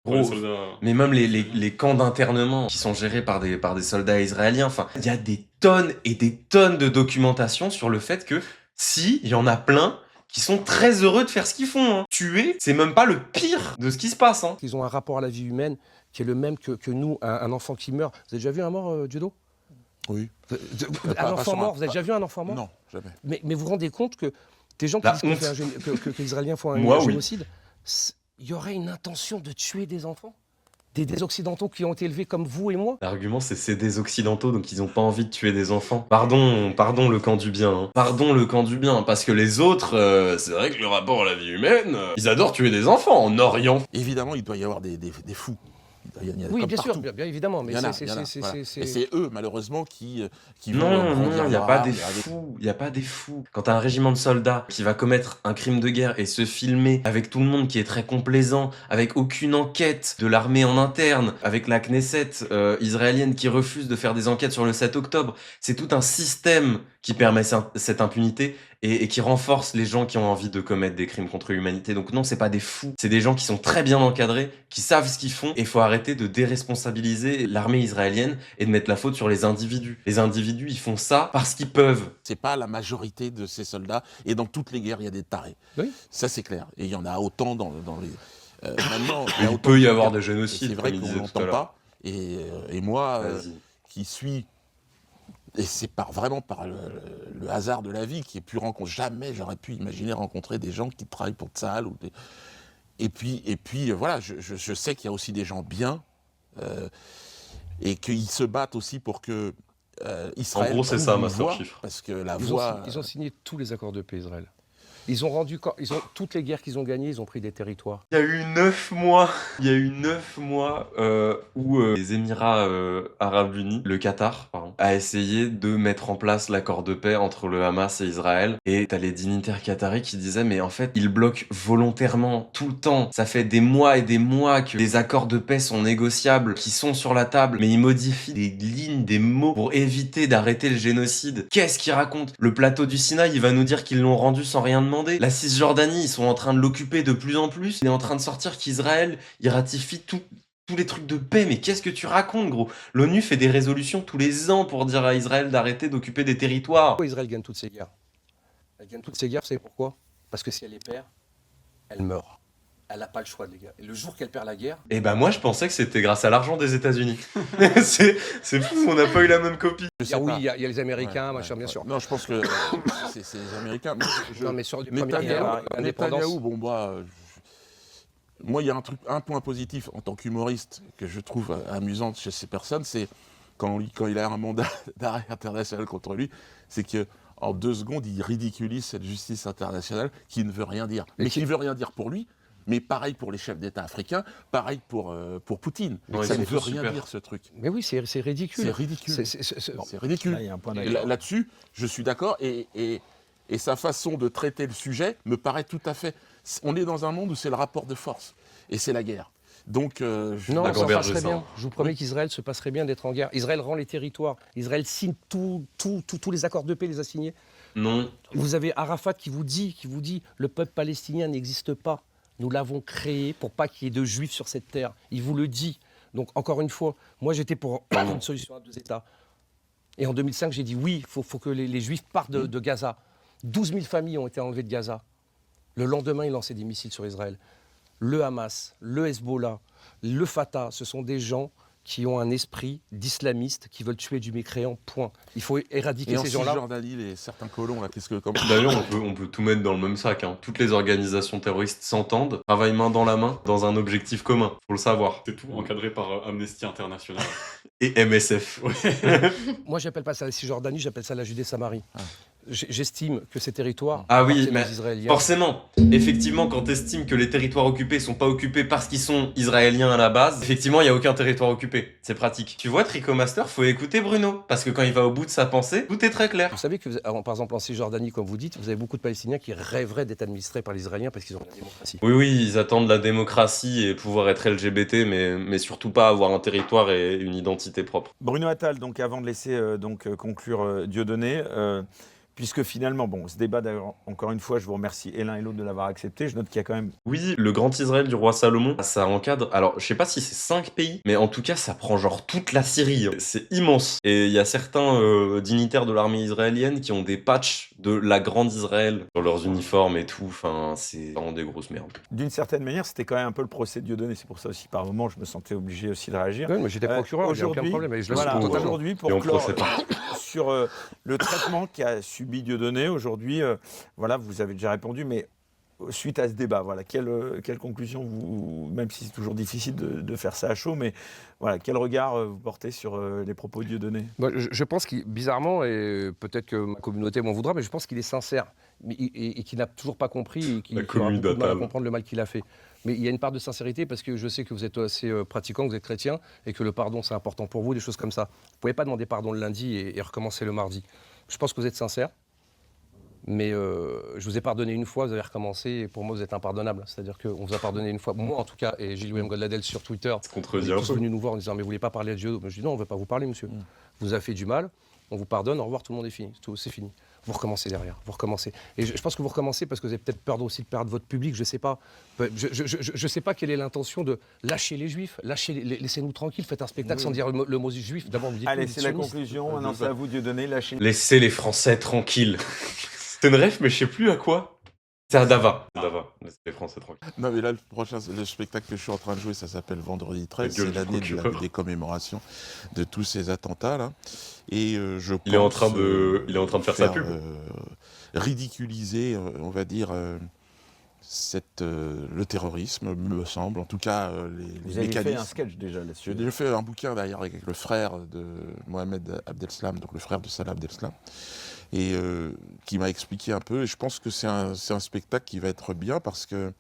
S1: Gros,
S2: Ouais, les soldats...
S1: mais même les camps d'internement qui sont gérés par des soldats israéliens, enfin, il y a des tonnes et des tonnes de documentation sur le fait que si, il y en a plein qui sont très heureux de faire ce qu'ils font. Hein. Tuer, c'est même pas le pire de ce qui se passe. Hein.
S4: Ils ont un rapport à la vie humaine qui est le même que nous, un enfant qui meurt. Vous avez déjà vu un mort, Judo?
S3: Oui.
S4: Un enfant mort, vous avez déjà vu un enfant mort?
S3: Non, jamais.
S4: Mais vous vous rendez compte que des gens qui
S1: La
S4: disent qu'on
S1: honte.
S4: fait que les Israéliens font un
S1: Moi, oui.
S4: génocide, il y aurait une intention de tuer des enfants? Des Occidentaux qui ont été élevés comme vous et moi?
S1: L'argument, c'est des Occidentaux, donc ils ont pas envie de tuer des enfants. Pardon le camp du bien. Hein. Pardon le camp du bien, parce que les autres, c'est vrai que le rapport à la vie humaine, ils adorent tuer des enfants en Orient.
S3: Évidemment, il doit y avoir des fous. Il y en a
S4: Oui,
S3: comme
S4: bien sûr,
S3: partout.
S4: bien évidemment, mais
S3: Il y en a,
S4: c'est-
S3: il y en a,
S4: c'est-
S3: voilà.
S4: c'est-
S3: Et c'est eux, malheureusement, qui vont
S1: Non,
S3: brandir
S1: il n'y a
S3: leur
S1: pas
S3: arme,
S1: des fous. Il n'y a pas des fous. Quand t'as un régiment de soldats qui va commettre un crime de guerre et se filmer avec tout le monde qui est très complaisant, avec aucune enquête de l'armée en interne, avec la Knesset israélienne qui refuse de faire des enquêtes sur le 7 octobre, c'est tout un système qui permet cette impunité et qui renforce les gens qui ont envie de commettre des crimes contre l'humanité. Donc non, c'est pas des fous, c'est des gens qui sont très bien encadrés, qui savent ce qu'ils font, et il faut arrêter de déresponsabiliser l'armée israélienne et de mettre la faute sur les individus. Les individus, ils font ça parce qu'ils peuvent.
S3: C'est pas la majorité de ces soldats, et dans toutes les guerres, il y a des tarés.
S4: Oui.
S3: Ça, c'est clair. Et il y en a autant dans les... maintenant,
S1: Il peut y avoir
S3: de
S1: de génocide,
S3: c'est vrai
S1: comme il
S3: qu'on
S1: disait tout
S3: l'entend
S1: à l'heure.
S3: pas. Et moi,
S1: Vas-y.
S3: qui suis... Et c'est vraiment par le hasard de la vie qui ai pu rencontrer... Jamais j'aurais pu imaginer rencontrer des gens qui travaillent pour Tsahal. Et puis voilà, je sais qu'il y a aussi des gens bien et qu'ils se battent aussi pour que Israël
S1: En gros, c'est
S3: trouve
S1: ça,
S3: une
S1: Master
S3: voie,
S1: Chiffre.
S3: parce que la
S4: Ils
S3: voie...
S4: ont signé tous les accords de paix, Israël. Toutes les guerres qu'ils ont gagnées, ils ont pris des territoires.
S1: Il y a eu 9 mois, où les Émirats Arabes Unis, le Qatar, pardon, a essayé de mettre en place l'accord de paix entre le Hamas et Israël. Et t'as les dignitaires qataris qui disaient, mais en fait, ils bloquent volontairement tout le temps. Ça fait des mois et des mois que les accords de paix sont négociables, qui sont sur la table, mais ils modifient des lignes, des mots pour éviter d'arrêter le génocide. Qu'est-ce qu'ils racontent? Le plateau du Sinaï, il va nous dire qu'ils l'ont rendu sans rien demander. La Cisjordanie, ils sont en train de l'occuper de plus en plus. Il est en train de sortir qu'Israël, il ratifie tous les trucs de paix. Mais qu'est-ce que tu racontes, gros? L'ONU fait des résolutions tous les ans pour dire à Israël d'arrêter d'occuper des territoires.
S4: Pourquoi Israël gagne toutes ces guerres? Elle gagne toutes ces guerres, vous savez pourquoi? Parce que si elle les perd, elle meurt. Elle n'a pas le choix, les gars. Et le jour qu'elle perd la guerre,
S1: Et ben moi, je pensais que c'était grâce à l'argent des États-Unis. c'est fou, on n'a pas eu la même copie.
S3: Je sais
S4: oui,
S3: pas.
S4: il y a les Américains,
S3: Ouais,
S4: machin,
S3: ouais,
S4: bien
S3: ouais.
S4: sûr.
S3: Non, je pense que c'est les Américains. Moi,
S4: Non, mais sur les premières guerres,
S3: Netanyahou,
S4: l'indépendance.
S3: Netanyahou, bon, moi, il y a un point positif en tant qu'humoriste que je trouve amusant chez ces personnes, c'est quand il a un mandat d'arrêt international contre lui, c'est que en 2 secondes, il ridiculise cette justice internationale qui ne veut rien dire. Mais qui ne veut rien dire pour lui, mais pareil pour les chefs d'État africains, pareil pour Poutine.
S1: Ouais,
S3: Ça
S1: c'est
S3: ne veut
S1: tout
S3: rien
S1: super.
S3: dire, ce truc.
S4: Mais oui, c'est ridicule.
S3: C'est ridicule.
S4: C'est-
S3: C'est ridicule.
S5: Là, il y a un point
S3: Et
S5: d'accord.
S3: là-dessus, je suis d'accord, et sa façon de traiter le sujet me paraît tout à fait... On est dans un monde où c'est le rapport de force, et c'est la guerre. Donc,
S4: Non,
S1: D'accord,
S4: ça
S1: Berger,
S4: passerait
S1: ça.
S4: bien. Je vous promets qu'Israël se passerait bien d'être en guerre. Israël rend les territoires. Israël signe tous les accords de paix, les a signés.
S1: Non.
S4: Vous avez Arafat qui vous dit, le peuple palestinien n'existe pas. Nous l'avons créé pour pas qu'il y ait de juifs sur cette terre. Il vous le dit. Donc encore une fois, moi j'étais pour une solution à 2 États. Et en 2005, j'ai dit oui, il faut que les juifs partent de Gaza. 12 000 familles ont été enlevées de Gaza. Le lendemain, ils lançaient des missiles sur Israël. Le Hamas, le Hezbollah, le Fatah, ce sont des gens qui ont un esprit d'islamiste, qui veulent tuer du mécréant, point. Il faut éradiquer
S3: et en
S4: ces gens-là.
S3: Cisjordanie, certains colons, là, qu'est-ce que... Comment...
S1: D'ailleurs, on peut tout mettre dans le même sac. Hein. Toutes les organisations terroristes s'entendent, travaillent main dans la main dans un objectif commun. Faut le savoir.
S2: C'est tout encadré par Amnesty International.
S1: Et MSF.
S4: Moi, j'appelle pas ça la Cisjordanie, j'appelle ça la Judée-Samarie. J'estime que ces territoires
S1: Ah oui,
S4: appartiennent
S1: mais
S4: aux Israéliens.
S1: forcément, effectivement, quand tu estimes que les territoires occupés sont pas occupés parce qu'ils sont israéliens à la base, effectivement, il y a aucun territoire occupé. C'est pratique. Tu vois, Trico Master, faut écouter Bruno. Parce que quand il va au bout de sa pensée, tout est très clair.
S4: Vous savez que, par exemple, en Cisjordanie, comme vous dites, vous avez beaucoup de Palestiniens qui rêveraient d'être administrés par les Israéliens parce qu'ils ont la démocratie.
S1: Oui, ils attendent la démocratie et pouvoir être LGBT, mais surtout pas avoir un territoire et une identité propre.
S5: Bruno Attal, donc avant de laisser conclure Dieudonné, puisque finalement, bon, ce débat, d'ailleurs, encore une fois, je vous remercie et l'un et l'autre de l'avoir accepté. Je note qu'il y a quand même...
S1: Oui, le grand Israël du roi Salomon, ça encadre, alors je sais pas si c'est 5 pays, mais en tout cas ça prend genre toute la Syrie, c'est immense. Et il y a certains dignitaires de l'armée israélienne qui ont des patchs de la grande Israël sur leurs uniformes et tout, enfin c'est vraiment des grosses merdes.
S5: D'une certaine manière, c'était quand même un peu le procès de Dieudonné. C'est pour ça aussi, par moment, je me sentais obligé aussi de réagir.
S4: Oui, mais j'étais procureur, il n'y a aucun problème. Et je
S5: Voilà,
S4: l'assume totalement.
S5: aujourd'hui,
S1: Et
S5: pour
S1: on
S5: clore
S1: procède pas.
S5: sur le traitement qu'a subi Dieudonné, aujourd'hui, voilà, vous avez déjà répondu, mais suite à ce débat, voilà, quelle conclusion, même si c'est toujours difficile de faire ça à chaud, mais voilà, quel regard vous portez sur les propos de Dieudonné?
S4: Moi, je pense qu'il, bizarrement, et peut-être que ma communauté m'en voudra, mais je pense qu'il est sincère et qu'il n'a toujours pas compris et qu'il
S1: La
S4: aura
S1: commune
S4: beaucoup de mal à
S1: d'Attal.
S4: comprendre le mal qu'il a fait. Mais il y a une part de sincérité parce que je sais que vous êtes assez pratiquant, que vous êtes chrétien et que le pardon c'est important pour vous, des choses comme ça. Vous ne pouvez pas demander pardon le lundi et recommencer le mardi. Je pense que vous êtes sincère. Mais je vous ai pardonné une fois, vous avez recommencé, et pour moi, vous êtes impardonnable. C'est-à-dire qu'on vous a pardonné une fois, moi en tout cas, et Gilles-William Goldadel sur Twitter.
S2: C'est
S4: Vous
S2: contredit
S4: êtes
S2: un
S4: tous
S2: peu.
S4: venus nous voir en disant mais vous voulez pas parler de Dieu? Je dis non, on ne veut pas vous parler, monsieur. Vous avez fait du mal, on vous pardonne, au revoir, tout le monde est fini, c'est fini. Vous recommencez derrière, vous recommencez. Et je pense que vous recommencez parce que vous avez peut-être peur aussi de perdre votre public, je sais pas. Je sais pas quelle est l'intention de lâcher les juifs, laissez-nous tranquilles, faites un spectacle sans dire le mot juif. D'abord, vous dites
S5: Allez,
S4: vous
S5: c'est la
S4: sioniste.
S5: conclusion. Maintenant, c'est à vous, Dieudonné. Lâchez.
S1: Laissez les Français tranquilles. C'était une ref, mais je sais plus à quoi. C'est à Dava. Dava, laissez les Français tranquilles.
S3: Non, mais là, le spectacle que je suis en train de jouer, ça s'appelle Vendredi 13.
S2: La gueule
S3: C'est
S2: du
S3: l'année de
S2: procureur.
S3: des commémorations de tous ces attentats là. Et je
S1: Il est en
S3: pense,
S1: train de faire sa pub.
S3: Ridiculiser, on va dire, le terrorisme, me semble. En tout cas,
S5: Vous
S3: les
S5: avez fait un
S3: mécanismes.
S5: sketch déjà
S3: J'ai
S5: là-dessus.
S3: déjà fait un bouquin d'ailleurs avec le frère de Mohamed Abdeslam, donc le frère de Salah Abdeslam, et qui m'a expliqué un peu. Et je pense que c'est un spectacle qui va être bien parce que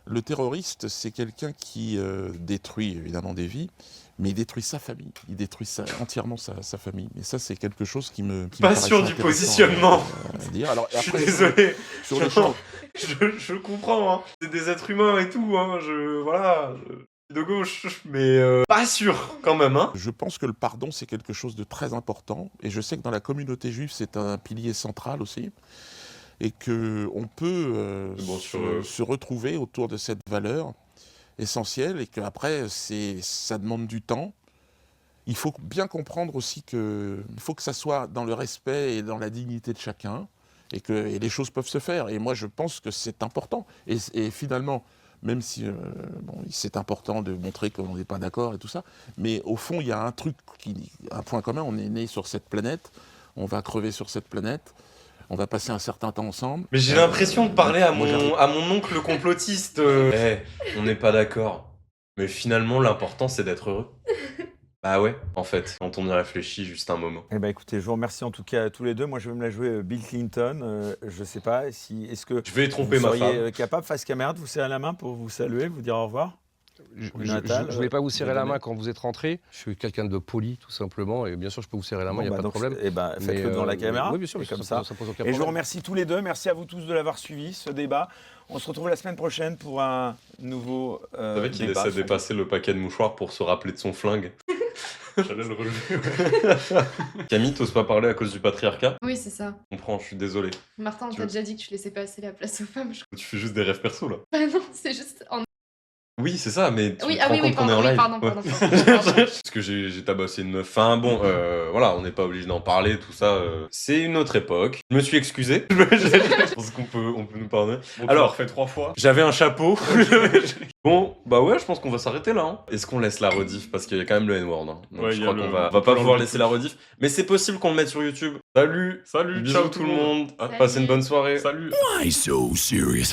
S3: le terroriste, c'est quelqu'un qui détruit évidemment des vies, mais il détruit sa famille, il détruit entièrement sa famille. Et ça, c'est quelque chose qui me
S1: Pas
S3: paraissait
S1: sûr du
S3: intéressant
S1: positionnement.
S3: à dire. Alors,
S1: Je suis
S3: après,
S1: désolé.
S3: sur le champ,
S1: Je comprends, hein. C'est des êtres humains et tout, hein. Voilà, je suis de gauche, mais pas sûr quand même, hein.
S3: je pense que le pardon, c'est quelque chose de très important. Et je sais que dans la communauté juive, c'est un pilier central aussi. Et qu'on peut
S1: Bon,
S3: se retrouver autour de cette valeur essentielle. Et qu'après, ça demande du temps. Il faut bien comprendre aussi qu'il faut que ça soit dans le respect et dans la dignité de chacun. Et les choses peuvent se faire. Et moi, je pense que c'est important. Et finalement, même si c'est important de montrer qu'on n'est pas d'accord et tout ça, mais au fond, il y a un point commun. On est né sur cette planète, on va crever sur cette planète, on va passer un certain temps ensemble.
S1: Mais j'ai l'impression de parler à
S3: moi, j'arrive.
S1: mon oncle complotiste. On n'est pas d'accord. Mais finalement, l'important, c'est d'être heureux. Bah ouais, en fait, quand on y réfléchit juste un moment.
S5: Eh ben, écoutez, je vous remercie en tout cas à tous les deux. Moi, je vais me la jouer Bill Clinton. Je sais pas est-ce que
S1: Je vais tromper
S5: vous
S1: ma
S5: seriez
S1: femme.
S5: capable, face caméra, de vous serrer la main pour vous saluer, vous dire au revoir?
S4: Je
S5: Natal,
S4: ne voulais pas vous serrer la
S5: Dieudonné.
S4: main quand vous êtes rentré. Je suis quelqu'un de poli, tout simplement. Et bien sûr, je peux vous serrer la main, il n'y a pas de problème.
S5: Eh ben, faites-le
S4: Mais,
S5: devant la caméra.
S4: Oui, bien sûr,
S5: et comme
S4: ça
S5: ça.
S4: pose aucun
S5: Et je vous
S4: problème.
S5: remercie tous les deux. Merci à vous tous de l'avoir suivi, ce débat. On se retrouve la semaine prochaine pour un nouveau
S1: Vous savez qu'il
S5: débat.
S1: essaie de dépasser le paquet de mouchoirs pour se rappeler de son flingue. J'allais le relever. Camille, t'oses pas parler à cause du patriarcat?
S6: Oui, c'est ça.
S1: Je comprends, je suis désolé.
S6: Martin, on
S1: Tu
S6: t'a
S1: veux-
S6: déjà dit que tu laissais pas assez la place aux femmes.
S1: Tu fais juste des rêves perso là.
S6: Ah non, c'est juste en...
S1: Oui, c'est ça, mais tu
S6: Oui,
S1: te
S6: ah
S1: rends
S6: oui, oui,
S1: compte qu'on est en
S6: pardon, oui,
S1: live.
S6: pardon,
S1: Ouais.
S6: pardon.
S1: Parce que j'ai tabassé une meuf. Enfin bon, voilà, on n'est pas obligé d'en parler, tout ça. C'est une autre époque. Je me suis excusé. Je pense qu'on peut nous pardonner.
S2: Bon,
S1: Alors,
S2: fait 3 fois.
S1: j'avais un chapeau. Bon, bah ouais, je pense qu'on va s'arrêter là. Hein. Est-ce qu'on laisse la rediff? Parce qu'il y a quand même le N-word. Hein. Donc
S2: Ouais,
S1: je
S2: il y a
S1: crois qu'on
S2: le-
S1: va
S2: on peut
S1: pas pouvoir
S2: l'enlever
S1: laisser la rediff. Mais c'est possible qu'on le mette sur YouTube. Salut.
S2: Salut,
S1: Bisous
S2: ciao
S1: tout le monde.
S6: Salut.
S1: Passez une bonne soirée.
S2: Salut.
S7: Why so serious?